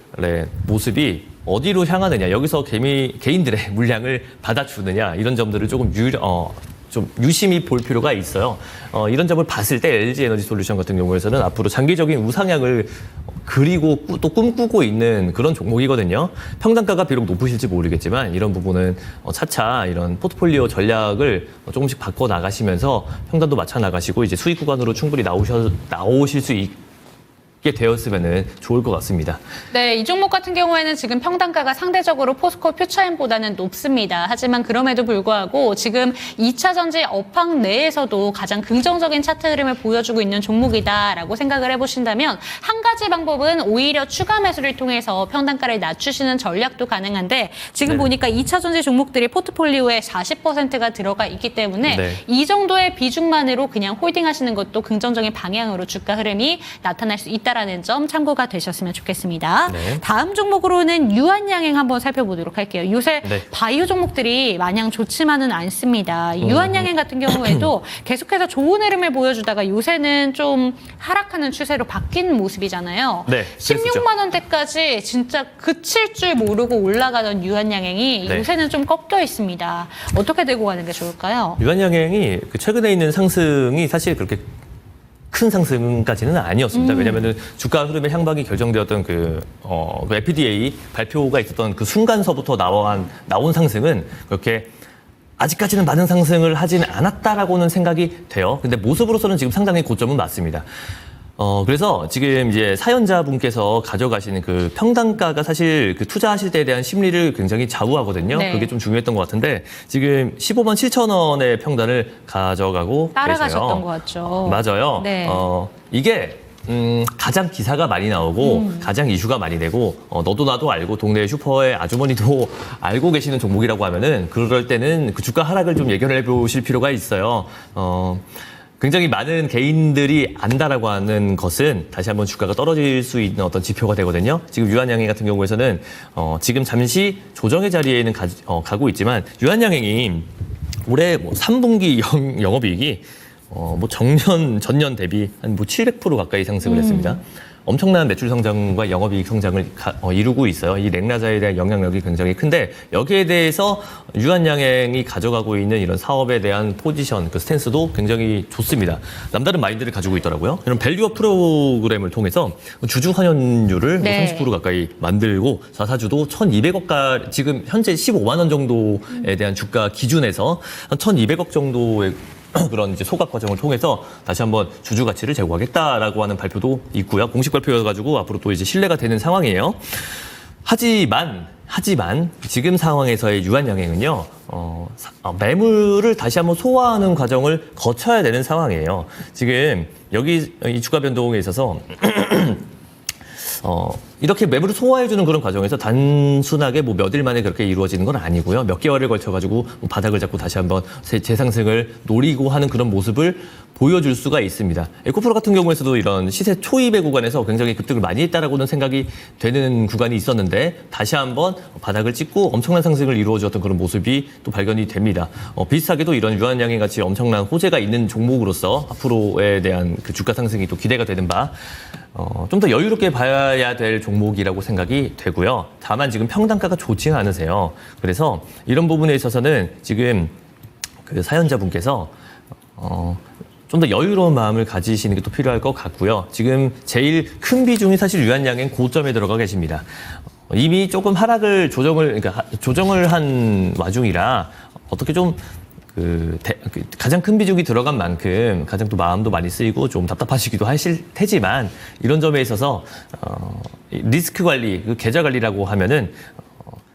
모습이 어디로 향하느냐, 여기서 개인들의 물량을 받아주느냐, 이런 점들을 조금 좀 유심히 볼 필요가 있어요. 이런 점을 봤을 때 LG 에너지 솔루션 같은 경우에서는 앞으로 장기적인 우상향을 그리고 또 꿈꾸고 있는 그런 종목이거든요. 평단가가 비록 높으실지 모르겠지만 이런 부분은 차차 이런 포트폴리오 전략을 조금씩 바꿔 나가시면서 평단도 맞춰 나가시고 이제 수익 구간으로 충분히 나오실 수 있게 되었으면 좋을 것 같습니다. 네, 이 종목 같은 경우에는 지금 평단가가 상대적으로 포스코 퓨처엠보다는 높습니다. 하지만 그럼에도 불구하고 지금 2차 전지 업황 내에서도 가장 긍정적인 차트 흐름을 보여주고 있는 종목이다라고 생각을 해보신다면 한 가지 방법은 오히려 추가 매수를 통해서 평단가를 낮추시는 전략도 가능한데 지금 네. 보니까 2차 전지 종목들이 포트폴리오에 40%가 들어가 있기 때문에 네. 이 정도의 비중만으로 그냥 홀딩하시는 것도 긍정적인 방향으로 주가 흐름이 나타날 수 있다라는 점 참고가 되셨으면 좋겠습니다. 네. 다음 종목으로는 유한양행 한번 살펴보도록 할게요. 요새 네. 바이오 종목들이 마냥 좋지만은 않습니다. 유한양행 같은 경우에도 계속해서 좋은 흐름을 보여주다가 요새는 좀 하락하는 추세로 바뀐 모습이잖아요. 네, 16만 원대까지 진짜 그칠 줄 모르고 올라가던 유한양행이 네. 요새는 좀 꺾여 있습니다. 어떻게 되고 가는 게 좋을까요? 유한양행이 최근에 있는 상승이 사실 그렇게 큰 상승까지는 아니었습니다. 왜냐하면 주가 흐름의 향방이 결정되었던 그 FDA 발표가 있었던 그 순간서부터 나온 상승은 그렇게 아직까지는 많은 상승을 하지는 않았다라고는 생각이 돼요. 근데 모습으로서는 지금 상당히 고점은 맞습니다. 그래서 지금 이제 사연자분께서 가져가시는 그 평단가가 사실 그 투자하실 때에 대한 심리를 굉장히 좌우하거든요. 네. 그게 좀 중요했던 것 같은데 지금 15만 7천 원의 평단을 가져가고 따라가셨던 계세요. 것 같죠. 맞아요. 네. 이게 가장 기사가 많이 나오고 가장 이슈가 많이 되고 너도 나도 알고 동네 슈퍼의 아주머니도 알고 계시는 종목이라고 하면은 그럴 때는 그 주가 하락을 좀 예견해 보실 필요가 있어요. 굉장히 많은 개인들이 안다라고 하는 것은 다시 한번 주가가 떨어질 수 있는 어떤 지표가 되거든요. 지금 유한양행 같은 경우에서는 지금 잠시 조정의 자리에는 가고 있지만 유한양행이 올해 뭐 3분기 영업이익이 전년 대비 한 700% 가까이 상승을 했습니다. 엄청난 매출 성장과 영업이익 성장을 이루고 있어요. 이 렉나자에 대한 영향력이 굉장히 큰데 여기에 대해서 유한양행이 가져가고 있는 이런 사업에 대한 포지션, 그 스탠스도 굉장히 좋습니다. 남다른 마인드를 가지고 있더라고요. 이런 밸류업 프로그램을 통해서 주주 환원율을 네. 30% 가까이 만들고 자사주도 1,200억 지금 현재 15만 원 정도에 대한 주가 기준에서 한 1,200억 정도의 그런 이제 소각 과정을 통해서 다시 한번 주주 가치를 제고하겠다라고 하는 발표도 있고요. 공식 발표여가지고 앞으로 또 이제 신뢰가 되는 상황이에요. 하지만 지금 상황에서의 유한양행은요, 매물을 다시 한번 소화하는 과정을 거쳐야 되는 상황이에요. 지금 여기 이 주가 변동에 있어서 이렇게 매물을 소화해주는 그런 과정에서 단순하게 뭐 몇 일 만에 그렇게 이루어지는 건 아니고요. 몇 개월을 걸쳐가지고 뭐 바닥을 잡고 다시 한번 재상승을 노리고 하는 그런 모습을 보여줄 수가 있습니다. 에코프로 같은 경우에서도 이런 시세 초입의 구간에서 굉장히 급등을 많이 했다라고는 생각이 되는 구간이 있었는데 다시 한번 바닥을 찍고 엄청난 상승을 이루어주었던 그런 모습이 또 발견이 됩니다. 비슷하게도 이런 유한양행 같이 엄청난 호재가 있는 종목으로서 앞으로에 대한 그 주가 상승이 또 기대가 되는 바 좀 더 여유롭게 봐야 될 종목이라고 생각이 되고요. 다만 지금 평단가가 좋지는 않으세요. 그래서 이런 부분에 있어서는 지금 그 사연자분께서 좀 더 여유로운 마음을 가지시는 게 또 필요할 것 같고요. 지금 제일 큰 비중이 사실 유한양행 고점에 들어가 계십니다. 이미 조금 하락을 조정을 한 와중이라 어떻게 좀 가장 큰 비중이 들어간 만큼 가장 또 마음도 많이 쓰이고 좀 답답하시기도 하실 테지만 이런 점에 있어서 리스크 관리, 그 계좌 관리라고 하면은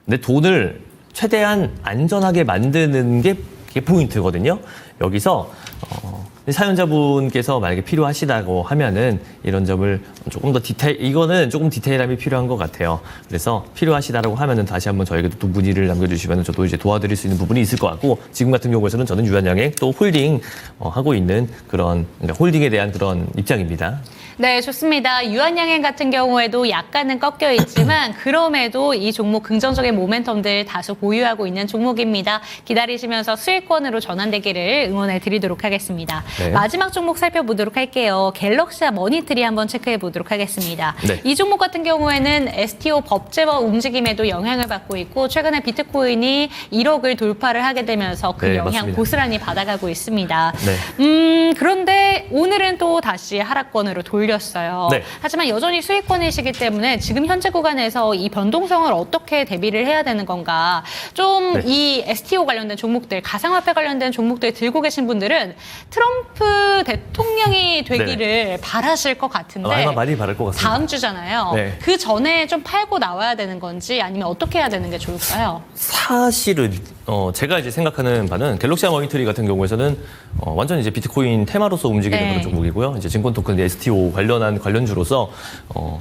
내 돈을 최대한 안전하게 만드는 게 포인트거든요. 여기서 사연자분께서 만약에 필요하시다고 하면은 이런 점을 조금 더 이거는 조금 디테일함이 필요한 것 같아요. 그래서 필요하시다라고 하면은 다시 한번 저에게도 또 문의를 남겨주시면 저도 이제 도와드릴 수 있는 부분이 있을 것 같고 지금 같은 경우에는 저는 유한양행 또 홀딩 하고 있는 그러니까 홀딩에 대한 그런 입장입니다. 네, 좋습니다. 유한양행 같은 경우에도 약간은 꺾여 있지만 그럼에도 이 종목 긍정적인 모멘텀들 다소 보유하고 있는 종목입니다. 기다리시면서 수익권으로 전환되기를 응원해 드리도록 하겠습니다. 네. 마지막 종목 살펴보도록 할게요. 갤럭시와 머니트리 한번 체크해 보도록 하겠습니다. 네. 이 종목 같은 경우에는 STO 법제화 움직임에도 영향을 받고 있고 최근에 비트코인이 1억을 돌파를 하게 되면서 그 네, 영향 맞습니다. 고스란히 받아가고 있습니다. 네. 그런데 오늘은 또 다시 하락권으로 돌렸어요. 네. 하지만 여전히 수익권이시기 때문에 지금 현재 구간에서 이 변동성을 어떻게 대비를 해야 되는 건가. 좀 이 STO 관련된 종목들, 가상화폐 관련된 종목들 들고 계신 분들은 트럼프 대통령이 되기를 바라실 것 같은데 아마 많이 바랄 것 같습니다. 다음 주잖아요. 네. 그 전에 좀 팔고 나와야 되는 건지 아니면 어떻게 해야 되는 게 좋을까요? 사실은 제가 이제 생각하는 바는 갤럭시와 머니터리 같은 경우에서는 완전 이제 비트코인 테마로서 움직이는 네. 그런 종목이고요. 이제 증권 토큰 STO 관련한 관련주로서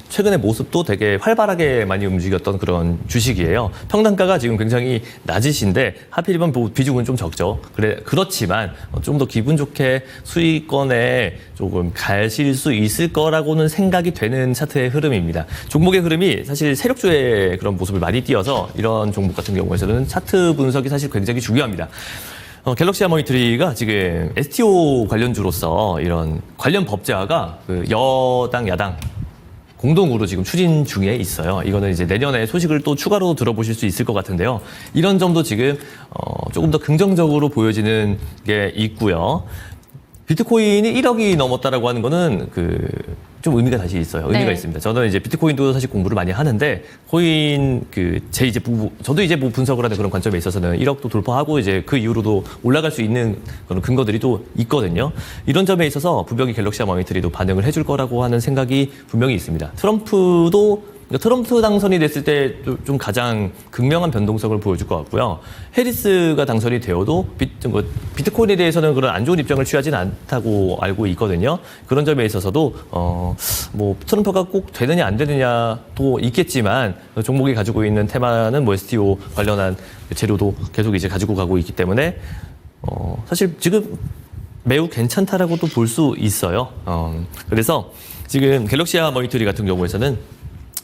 최근의 모습도 되게 활발하게 많이 움직였던 그런 주식이에요. 평단가가 지금 굉장히 낮으신데 하필이면 비중은 좀 적죠. 그렇지만 좀 더 기분 좋게 수익권에 조금 가실 수 있을 거라고는 생각이 되는 차트의 흐름입니다. 종목의 흐름이 사실 세력주의 그런 모습을 많이 띄어서 이런 종목 같은 경우에서는 차트 분석이 사실 굉장히 중요합니다. 갤럭시와 머니터리가 지금 STO 관련주로서 이런 관련 법제화가 그 여당, 야당 공동으로 지금 추진 중에 있어요. 이거는 이제 내년에 소식을 또 추가로 들어보실 수 있을 것 같은데요. 이런 점도 지금 조금 더 긍정적으로 보여지는 게 있고요. 비트코인이 1억이 넘었다라고 하는 거는 좀 의미가 다시 있어요. 의미가 네. 있습니다. 저는 이제 비트코인도 사실 공부를 많이 하는데 코인 저도 이제 뭐 분석을 하는 그런 관점에 있어서는 1억도 돌파하고 이제 그 이후로도 올라갈 수 있는 그런 근거들이 또 있거든요. 이런 점에 있어서 분명히 갤럭시와 머니터리도 반응을 해줄 거라고 하는 생각이 분명히 있습니다. 트럼프 당선이 됐을 때 좀 가장 극명한 변동성을 보여줄 것 같고요. 해리스가 당선이 되어도 비트코인에 대해서는 그런 안 좋은 입장을 취하지는 않다고 알고 있거든요. 그런 점에 있어서도 뭐 트럼프가 꼭 되느냐 안 되느냐도 있겠지만 종목이 가지고 있는 테마는 뭐 STO 관련한 재료도 계속 이제 가지고 가고 있기 때문에 사실 지금 매우 괜찮다라고도 볼 수 있어요. 그래서 지금 갤럭시와 머니터리 같은 경우에서는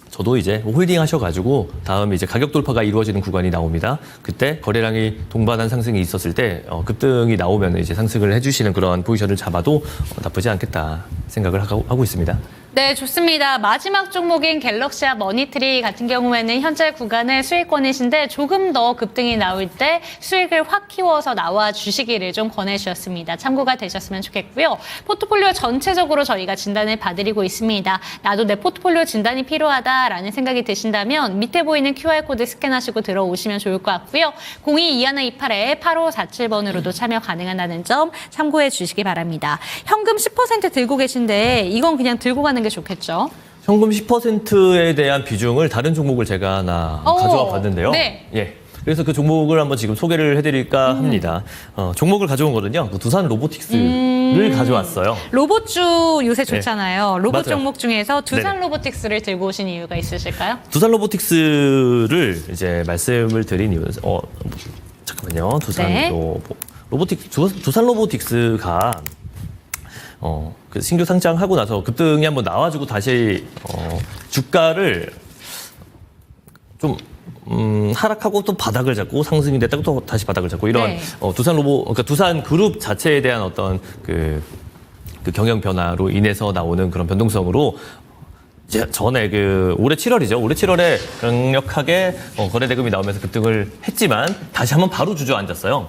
저도 이제 홀딩 하셔가지고 다음 이제 가격 돌파가 이루어지는 구간이 나옵니다. 그때 거래량이 동반한 상승이 있었을 때 급등이 나오면 이제 상승을 해주시는 그런 포지션을 잡아도 나쁘지 않겠다 생각을 하고 있습니다. 네, 좋습니다. 마지막 종목인 갤럭시와 머니트리 같은 경우에는 현재 구간의 수익권이신데 조금 더 급등이 나올 때 수익을 확 키워서 나와 주시기를 좀 권해주셨습니다. 참고가 되셨으면 좋겠고요. 포트폴리오 전체적으로 저희가 진단을 봐드리고 있습니다. 나도 내 포트폴리오 진단이 필요하다라는 생각이 드신다면 밑에 보이는 QR코드 스캔하시고 들어오시면 좋을 것 같고요. 0221285547번으로도 참여 가능하다는 점 참고해 주시기 바랍니다. 현금 10% 들고 계신데 이건 그냥 들고 가는 게 좋겠죠? 현금 10%에 대한 비중을 다른 종목을 제가 하나 가져와 봤는데요. 네. 예. 그래서 그 종목을 한번 지금 소개를 해드릴까 합니다. 종목을 가져온 거는요. 두산 로보틱스를 가져왔어요. 로봇주 요새 좋잖아요. 로봇 맞아요. 종목 중에서 두산 네네. 로보틱스를 들고 오신 이유가 있으실까요? 두산 로보틱스를 이제 말씀을 드린 이유는 잠깐만요. 네. 두산 로보틱스가 그 신규 상장하고 나서 급등이 한번 나와주고 다시 주가를 좀 하락하고 또 바닥을 잡고 상승이 됐다고 또 다시 바닥을 잡고 이런 네. 그러니까 두산 그룹 자체에 대한 어떤 그 경영 변화로 인해서 나오는 그런 변동성으로 전에 올해 7월이죠. 올해 7월에 강력하게 거래 대금이 나오면서 급등을 했지만 다시 한번 바로 주저앉았어요.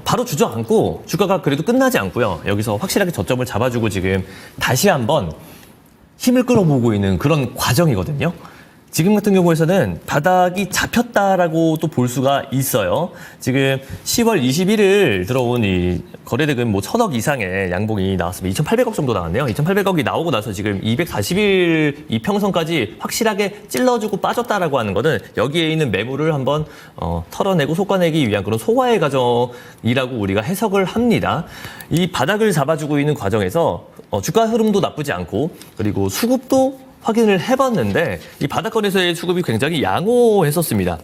바로 주저앉고 주가가 그래도 끝나지 않고요. 여기서 확실하게 저점을 잡아주고 지금 다시 한번 힘을 끌어보고 있는 그런 과정이거든요. 지금 같은 경우에서는 바닥이 잡혔다라고 또 볼 수가 있어요. 지금 10월 21일 들어온 이 거래대금 1,000억 이상의 양봉이 나왔습니다. 2,800억 정도 나왔네요. 2,800억이 나오고 나서 지금 240일 이평선까지 확실하게 찔러주고 빠졌다라고 하는 거는 여기에 있는 매물을 한번 털어내고 솎아내기 위한 그런 소화의 과정이라고 우리가 해석을 합니다. 이 바닥을 잡아주고 있는 과정에서 주가 흐름도 나쁘지 않고 그리고 수급도 확인을 해봤는데 이 바닥권에서의 수급이 굉장히 양호했었습니다.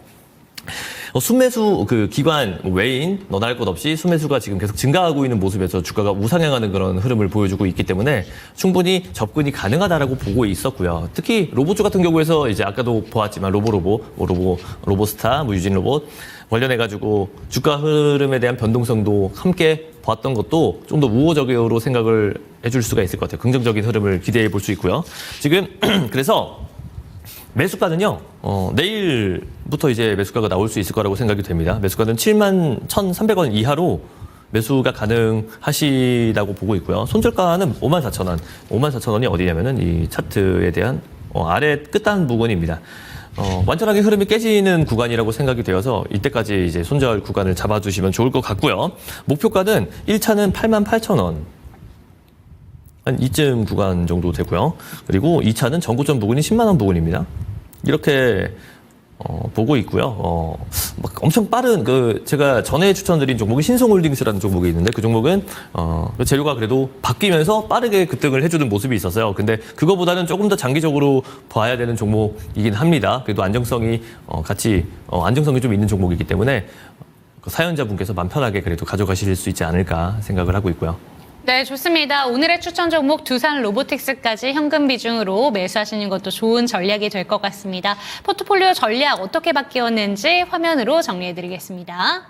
순매수 그 기관 외인 너나 할 것 없이 순매수가 지금 계속 증가하고 있는 모습에서 주가가 우상향하는 그런 흐름을 보여주고 있기 때문에 충분히 접근이 가능하다라고 보고 있었고요. 특히 로봇주 같은 경우에서 이제 아까도 보았지만 로보스타, 유진 로봇 관련해가지고 주가 흐름에 대한 변동성도 함께 봤던 것도 좀 더 우호적으로 생각을 해줄 수가 있을 것 같아요. 긍정적인 흐름을 기대해 볼 수 있고요. 지금 그래서 매수가는요, 내일부터 이제 매수가가 나올 수 있을 거라고 생각이 됩니다. 매수가는 71,300원 이하로 매수가 가능하시다고 보고 있고요. 손절가는 54,000원. 54,000원이 어디냐면은 이 차트에 대한 아래 끝단 부분입니다. 완전하게 흐름이 깨지는 구간이라고 생각이 되어서 이때까지 이제 손절 구간을 잡아주시면 좋을 것 같고요. 목표가는 1차는 88,000원. 한 이쯤 구간 정도 되고요. 그리고 2차는 전고점 부근이 10만 원 부근입니다. 이렇게 보고 있고요. 막 엄청 빠른 제가 전에 추천드린 종목이 신성홀딩스라는 종목이 있는데 그 종목은 그 재료가 그래도 바뀌면서 빠르게 급등을 해주는 모습이 있었어요. 근데 그거보다는 조금 더 장기적으로 봐야 되는 종목이긴 합니다. 그래도 안정성이 안정성이 좀 있는 종목이기 때문에 그 사연자분께서 마음 편하게 그래도 가져가실 수 있지 않을까 생각을 하고 있고요. 네, 좋습니다. 오늘의 추천 종목 두산 로보틱스까지 현금 비중으로 매수하시는 것도 좋은 전략이 될 것 같습니다. 포트폴리오 전략 어떻게 바뀌었는지 화면으로 정리해드리겠습니다.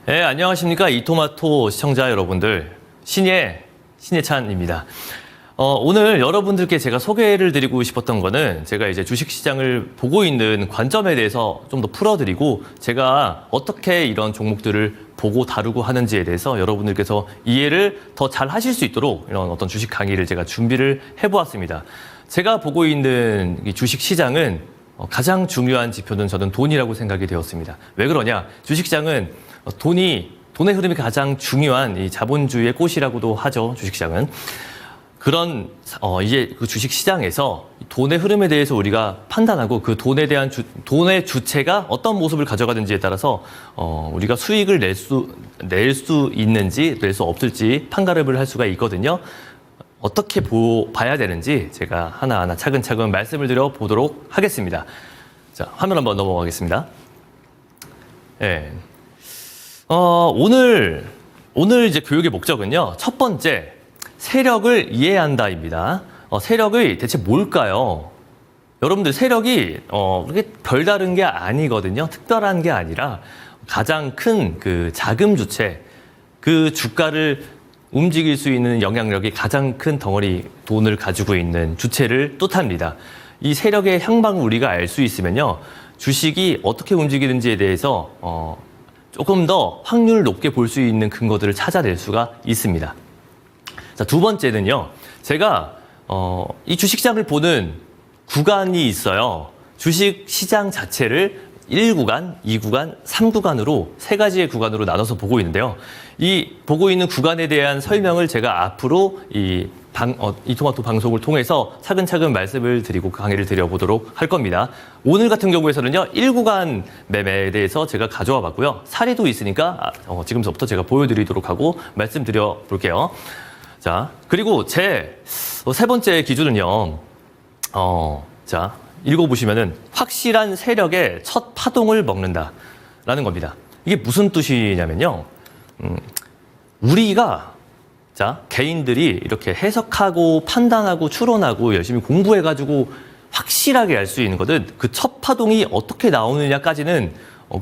네, 안녕하십니까. 이토마토 시청자 여러분들. 신예찬입니다. 오늘 여러분들께 제가 소개를 드리고 싶었던 거는 제가 이제 주식시장을 보고 있는 관점에 대해서 좀 더 풀어드리고 제가 어떻게 이런 종목들을 보고 다루고 하는지에 대해서 여러분들께서 이해를 더 잘 하실 수 있도록 이런 어떤 주식 강의를 제가 준비를 해보았습니다. 제가 보고 있는 이 주식시장은 가장 중요한 지표는 저는 돈이라고 생각이 되었습니다. 왜 그러냐? 주식시장은 돈의 흐름이 가장 중요한 이 자본주의의 꽃이라고도 하죠. 주식시장은. 그런 이제 그 주식시장에서 돈의 흐름에 대해서 우리가 판단하고 그 돈에 대한 돈의 주체가 어떤 모습을 가져가는지에 따라서 우리가 수익을 낼 수 있는지 낼 수 없을지 판가름을 할 수가 있거든요. 어떻게 봐야 되는지 제가 하나하나 차근차근 말씀을 드려보도록 하겠습니다. 자, 화면 한번 넘어가겠습니다. 네. 오늘 이제 교육의 목적은요. 첫 번째, 세력을 이해한다입니다. 세력이 대체 뭘까요? 여러분들 세력이 그렇게 별다른 게 아니거든요. 특별한 게 아니라 가장 큰 그 자금 주체, 그 주가를 움직일 수 있는 영향력이 가장 큰 덩어리 돈을 가지고 있는 주체를 뜻합니다. 이 세력의 향방을 우리가 알 수 있으면요. 주식이 어떻게 움직이는지에 대해서 조금 더 확률을 높게 볼 수 있는 근거들을 찾아낼 수가 있습니다. 자, 두 번째는요. 제가 이 주식시장을 보는 구간이 있어요. 주식시장 자체를 1구간, 2구간, 3구간으로 세 가지의 구간으로 나눠서 보고 있는데요. 이 보고 있는 구간에 대한 설명을 제가 앞으로 이토마토 방송을 통해서 차근차근 말씀을 드리고 강의를 드려보도록 할 겁니다. 오늘 같은 경우에서는요. 1구간 매매에 대해서 제가 가져와 봤고요. 사례도 있으니까 지금부터 제가 보여드리도록 하고 말씀드려 볼게요. 자, 그리고 제 세 번째 기준은요. 자, 읽어보시면은 확실한 세력의 첫 파동을 먹는다라는 겁니다. 이게 무슨 뜻이냐면요. 우리가 개인들이 이렇게 해석하고 판단하고 추론하고 열심히 공부해가지고 확실하게 알 수 있는 것은 그 첫 파동이 어떻게 나오느냐까지는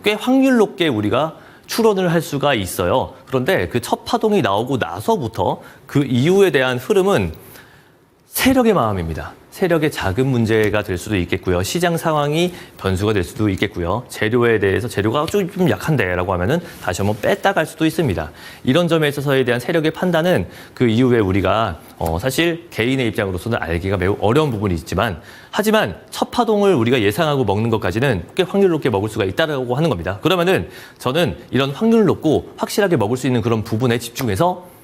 꽤 확률 높게 우리가 추론을 할 수가 있어요. 그런데 그 첫 파동이 나오고 나서부터 그 이후에 대한 흐름은 세력의 마음입니다. 세력의 자금 문제가 될 수도 있겠고요. 시장 상황이 변수가 될 수도 있겠고요. 재료에 대해서 재료가 좀 약한데라고 하면은 다시 한번 뺐다 갈 수도 있습니다. 이런 점에 있어서에 대한 세력의 판단은 그 이후에 우리가 사실 개인의 입장으로서는 알기가 매우 어려운 부분이 있지만 하지만 첫 파동을 우리가 예상하고 먹는 것까지는 꽤 확률 높게 먹을 수가 있다고 하는 겁니다. 그러면은 저는 이런 확률 높고 확실하게 먹을 수 있는 그런 부분에 집중해서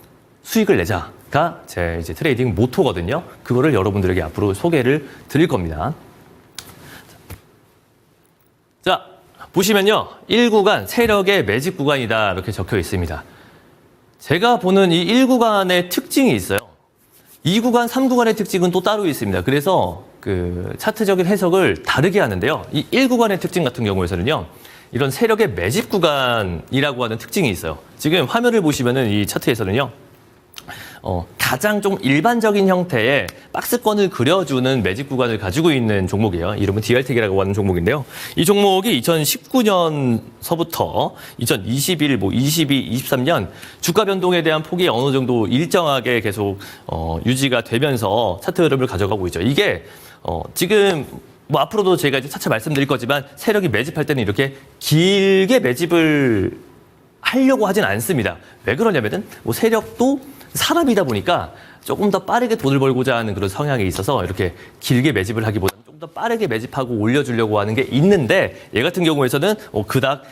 수익을 내자가 제 이제 트레이딩 모토거든요. 그거를 여러분들에게 앞으로 소개를 드릴 겁니다. 자, 보시면요. 1구간 세력의 매집 구간이다 이렇게 적혀 있습니다. 제가 보는 이 1구간의 특징이 있어요. 2구간, 3구간의 특징은 또 따로 있습니다. 그래서 그 차트적인 해석을 다르게 하는데요. 이 1구간의 특징 같은 경우에서는요. 이런 세력의 매집 구간이라고 하는 특징이 있어요. 지금 화면을 보시면은 이 차트에서는요. 가장 좀 일반적인 형태의 박스권을 그려주는 매집 구간을 가지고 있는 종목이에요. 이름은 DR텍이라고 하는 종목인데요. 이 종목이 2019년서부터 2021, 22, 23년 주가 변동에 대한 폭이 어느 정도 일정하게 계속 유지가 되면서 차트 흐름을 가져가고 있죠. 이게 지금 뭐 앞으로도 제가 이제 차차 말씀드릴 거지만 세력이 매집할 때는 이렇게 길게 매집을 하려고 하진 않습니다. 왜 그러냐면은 뭐 세력도 사람이다 보니까 조금 더 빠르게 돈을 벌고자 하는 그런 성향이 있어서 이렇게 길게 매집을 하기보다는 좀 더 빠르게 매집하고 올려주려고 하는 게 있는데 얘 같은 경우에서는 그닥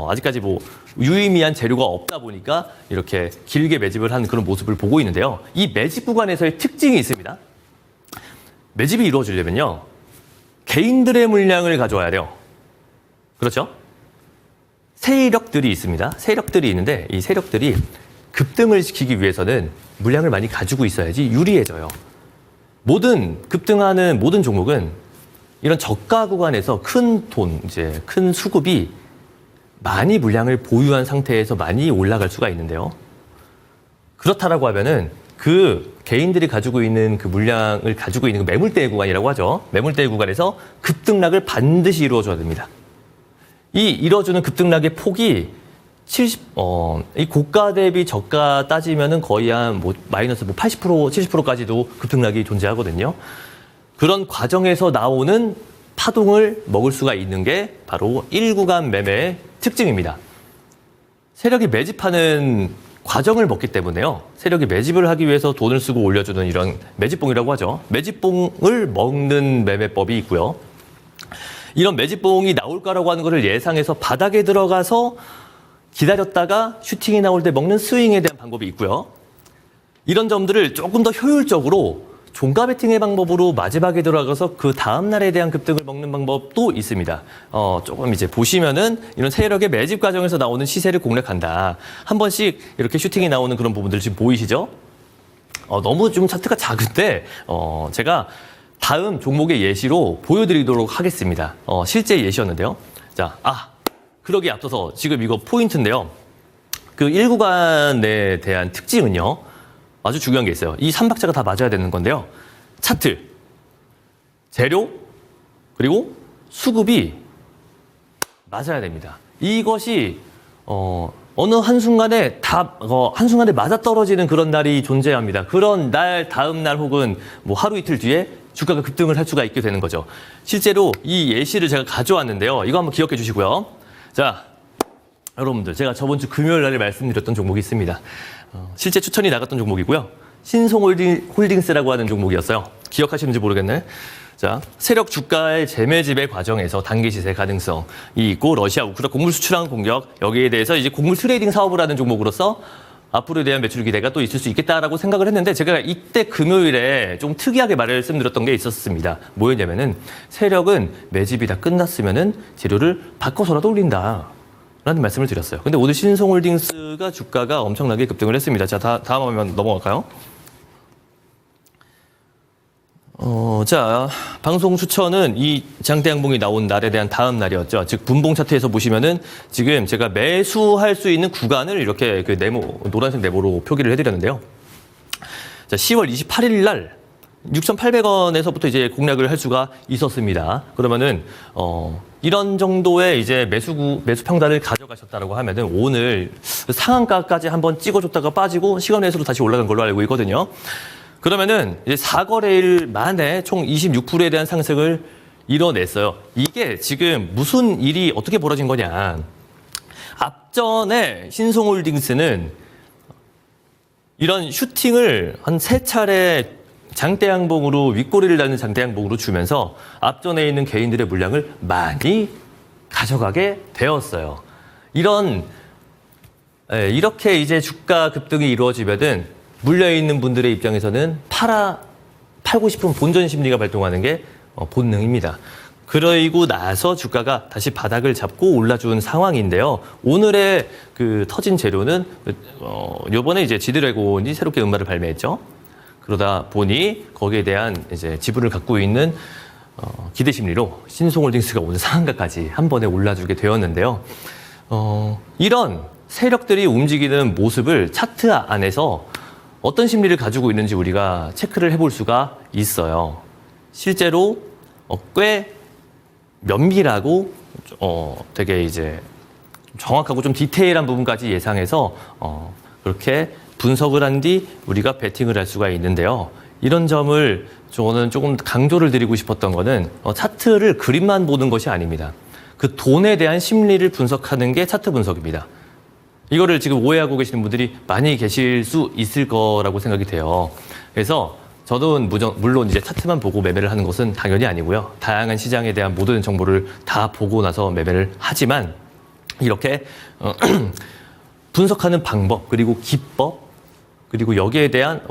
아직까지 뭐 유의미한 재료가 없다 보니까 이렇게 길게 매집을 하는 그런 모습을 보고 있는데요. 이 매집 구간에서의 특징이 있습니다. 매집이 이루어지려면요. 개인들의 물량을 가져와야 돼요. 그렇죠? 세력들이 있습니다. 세력들이 있는데 이 세력들이 급등을 시키기 위해서는 물량을 많이 가지고 있어야지 유리해져요. 급등하는 모든 종목은 이런 저가 구간에서 큰 돈, 이제 큰 수급이 많이 물량을 보유한 상태에서 많이 올라갈 수가 있는데요. 그렇다라고 하면은 그 개인들이 가지고 있는 그 물량을 가지고 있는 그 매물대 구간이라고 하죠. 매물대 구간에서 급등락을 반드시 이루어줘야 됩니다. 이 이루어주는 급등락의 폭이 이 고가 대비 저가 따지면은 거의 한 마이너스 80%, 70%까지도 급등락이 존재하거든요. 그런 과정에서 나오는 파동을 먹을 수가 있는 게 바로 1구간 매매의 특징입니다. 세력이 매집하는 과정을 먹기 때문에요. 세력이 매집을 하기 위해서 돈을 쓰고 올려주는 이런 매집봉이라고 하죠. 매집봉을 먹는 매매법이 있고요. 이런 매집봉이 나올 거라고 하는 것을 예상해서 바닥에 들어가서 기다렸다가 슈팅이 나올 때 먹는 스윙에 대한 방법이 있고요. 이런 점들을 조금 더 효율적으로 종가 베팅의 방법으로 마지막에 들어가서 그 다음 날에 대한 급등을 먹는 방법도 있습니다. 조금 이제 보시면은 이런 세력의 매집 과정에서 나오는 시세를 공략한다. 한 번씩 이렇게 슈팅이 나오는 그런 부분들 지금 보이시죠? 너무 좀 차트가 작은데 제가 다음 종목의 예시로 보여드리도록 하겠습니다. 실제 예시였는데요. 자, 그러기에 앞서서 지금 이거 포인트인데요. 그 1구간에 대한 특징은요. 아주 중요한 게 있어요. 이 3박자가 다 맞아야 되는 건데요. 차트, 재료, 그리고 수급이 맞아야 됩니다. 이것이 어느 한순간에 한순간에 맞아떨어지는 그런 날이 존재합니다. 그런 날, 다음 날 혹은 뭐 하루 이틀 뒤에 주가가 급등을 할 수가 있게 되는 거죠. 실제로 이 예시를 제가 가져왔는데요. 이거 한번 기억해 주시고요. 자, 여러분들 제가 저번 주 금요일 날에 말씀드렸던 종목이 있습니다. 실제 추천이 나갔던 종목이고요. 신송홀딩스라고 하는 종목이었어요. 기억하시는지 모르겠네. 자, 세력 주가의 재매집의 과정에서 단기 시세 가능성이 있고 러시아 우크라 곡물 수출항 공격 여기에 대해서 이제 곡물 트레이딩 사업을 하는 종목으로서 앞으로에 대한 매출 기대가 또 있을 수 있겠다라고 생각을 했는데 제가 이때 금요일에 좀 특이하게 말씀드렸던 게 있었습니다. 뭐였냐면은 세력은 매집이 다 끝났으면은 재료를 바꿔서라도 올린다. 라는 말씀을 드렸어요. 근데 오늘 신송홀딩스가 주가가 엄청나게 급등을 했습니다. 자, 다음 화면 넘어갈까요? 자, 방송 추천은 이 장대양봉이 나온 날에 대한 다음 날이었죠. 즉, 분봉 차트에서 보시면은 지금 제가 매수할 수 있는 구간을 이렇게 그 노란색 네모로 표기를 해드렸는데요. 자, 10월 28일 날 6,800원에서부터 이제 공략을 할 수가 있었습니다. 그러면은, 이런 정도의 이제 매수 평단을 가져가셨다라고 하면은 오늘 상한가까지 한번 찍어줬다가 빠지고 시간 외에서도 다시 올라간 걸로 알고 있거든요. 그러면은 이제 4거래일 만에 총 26%에 대한 상승을 이뤄냈어요. 이게 지금 무슨 일이 어떻게 벌어진 거냐. 앞전에 신성홀딩스는 이런 슈팅을 한 3차례 장대양봉으로 윗꼬리를 달는 장대양봉으로 주면서 앞전에 있는 개인들의 물량을 많이 가져가게 되었어요. 이렇게 이제 주가 급등이 이루어지면은 물려있는 분들의 입장에서는 팔고 싶은 본전 심리가 발동하는 게 본능입니다. 그러고 나서 주가가 다시 바닥을 잡고 올라준 상황인데요. 오늘의 그 터진 재료는 요번에 이제 지드래곤이 새롭게 음반을 발매했죠. 그러다 보니 거기에 대한 이제 지분을 갖고 있는 기대 심리로 신성홀딩스가 오늘 상한가까지 한 번에 올라주게 되었는데요. 이런 세력들이 움직이는 모습을 차트 안에서 어떤 심리를 가지고 있는지 우리가 체크를 해볼 수가 있어요. 실제로 꽤 면밀하고 되게 이제 정확하고 좀 디테일한 부분까지 예상해서 그렇게 분석을 한 뒤 우리가 베팅을 할 수가 있는데요. 이런 점을 저는 조금 강조를 드리고 싶었던 거는 차트를 그림만 보는 것이 아닙니다. 그 돈에 대한 심리를 분석하는 게 차트 분석입니다. 이거를 지금 오해하고 계시는 분들이 많이 계실 수 있을 거라고 생각이 돼요. 그래서 저는 물론 이제 차트만 보고 매매를 하는 것은 당연히 아니고요. 다양한 시장에 대한 모든 정보를 다 보고 나서 매매를 하지만 이렇게 분석하는 방법 그리고 기법 그리고 여기에 대한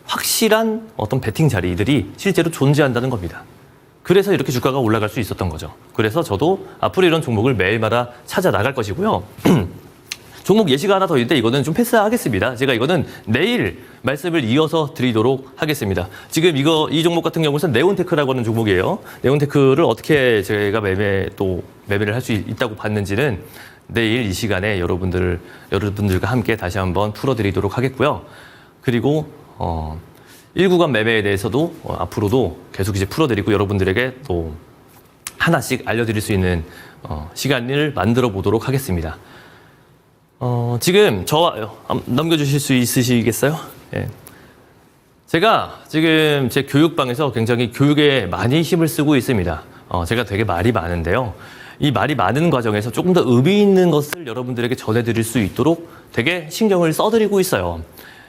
확실한 어떤 베팅 자리들이 실제로 존재한다는 겁니다. 그래서 이렇게 주가가 올라갈 수 있었던 거죠. 그래서 저도 앞으로 이런 종목을 매일마다 찾아 나갈 것이고요. 종목 예시가 하나 더 있는데 이거는 좀 패스하겠습니다. 제가 이거는 내일 말씀을 이어서 드리도록 하겠습니다. 지금 이 종목 같은 경우는 네온테크라고 하는 종목이에요. 네온테크를 어떻게 제가 매매를 할 수 있다고 봤는지는 내일 이 시간에 여러분들과 함께 다시 한번 풀어드리도록 하겠고요. 그리고 1구간 매매에 대해서도 앞으로도 계속 이제 풀어드리고 여러분들에게 또 하나씩 알려드릴 수 있는 시간을 만들어 보도록 하겠습니다. 지금 저와 넘겨주실 수 있으시겠어요? 예. 제가 지금 제 교육방에서 굉장히 교육에 많이 힘을 쓰고 있습니다. 제가 되게 말이 많은데요. 이 말이 많은 과정에서 조금 더 의미 있는 것을 여러분들에게 전해드릴 수 있도록 되게 신경을 써드리고 있어요.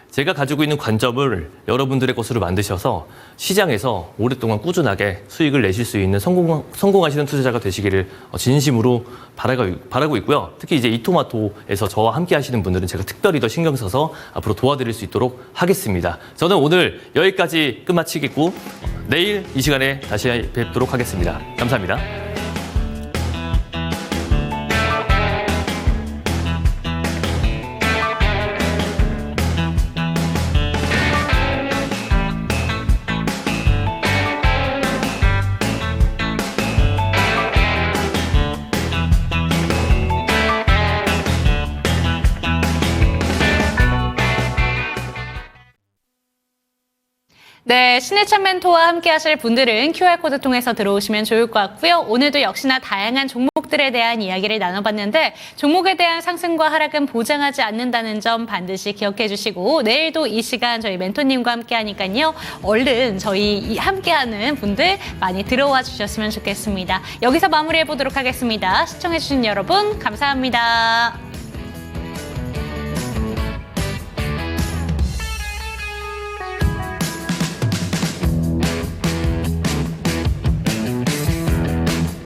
제가 가지고 있는 관점을 여러분들의 것으로 만드셔서 시장에서 오랫동안 꾸준하게 수익을 내실 수 있는 성공하시는 투자자가 되시기를 진심으로 바라고 있고요. 특히 이제 이토마토에서 저와 함께 하시는 분들은 제가 특별히 더 신경 써서 앞으로 도와드릴 수 있도록 하겠습니다. 저는 오늘 여기까지 끝마치겠고 내일 이 시간에 다시 뵙도록 하겠습니다. 감사합니다. 네, 신해찬 멘토와 함께 하실 분들은 QR코드 통해서 들어오시면 좋을 것 같고요. 오늘도 역시나 다양한 종목들에 대한 이야기를 나눠봤는데 종목에 대한 상승과 하락은 보장하지 않는다는 점 반드시 기억해 주시고 내일도 이 시간 저희 멘토님과 함께 하니까요. 얼른 저희 함께하는 분들 많이 들어와 주셨으면 좋겠습니다. 여기서 마무리해 보도록 하겠습니다. 시청해 주신 여러분 감사합니다.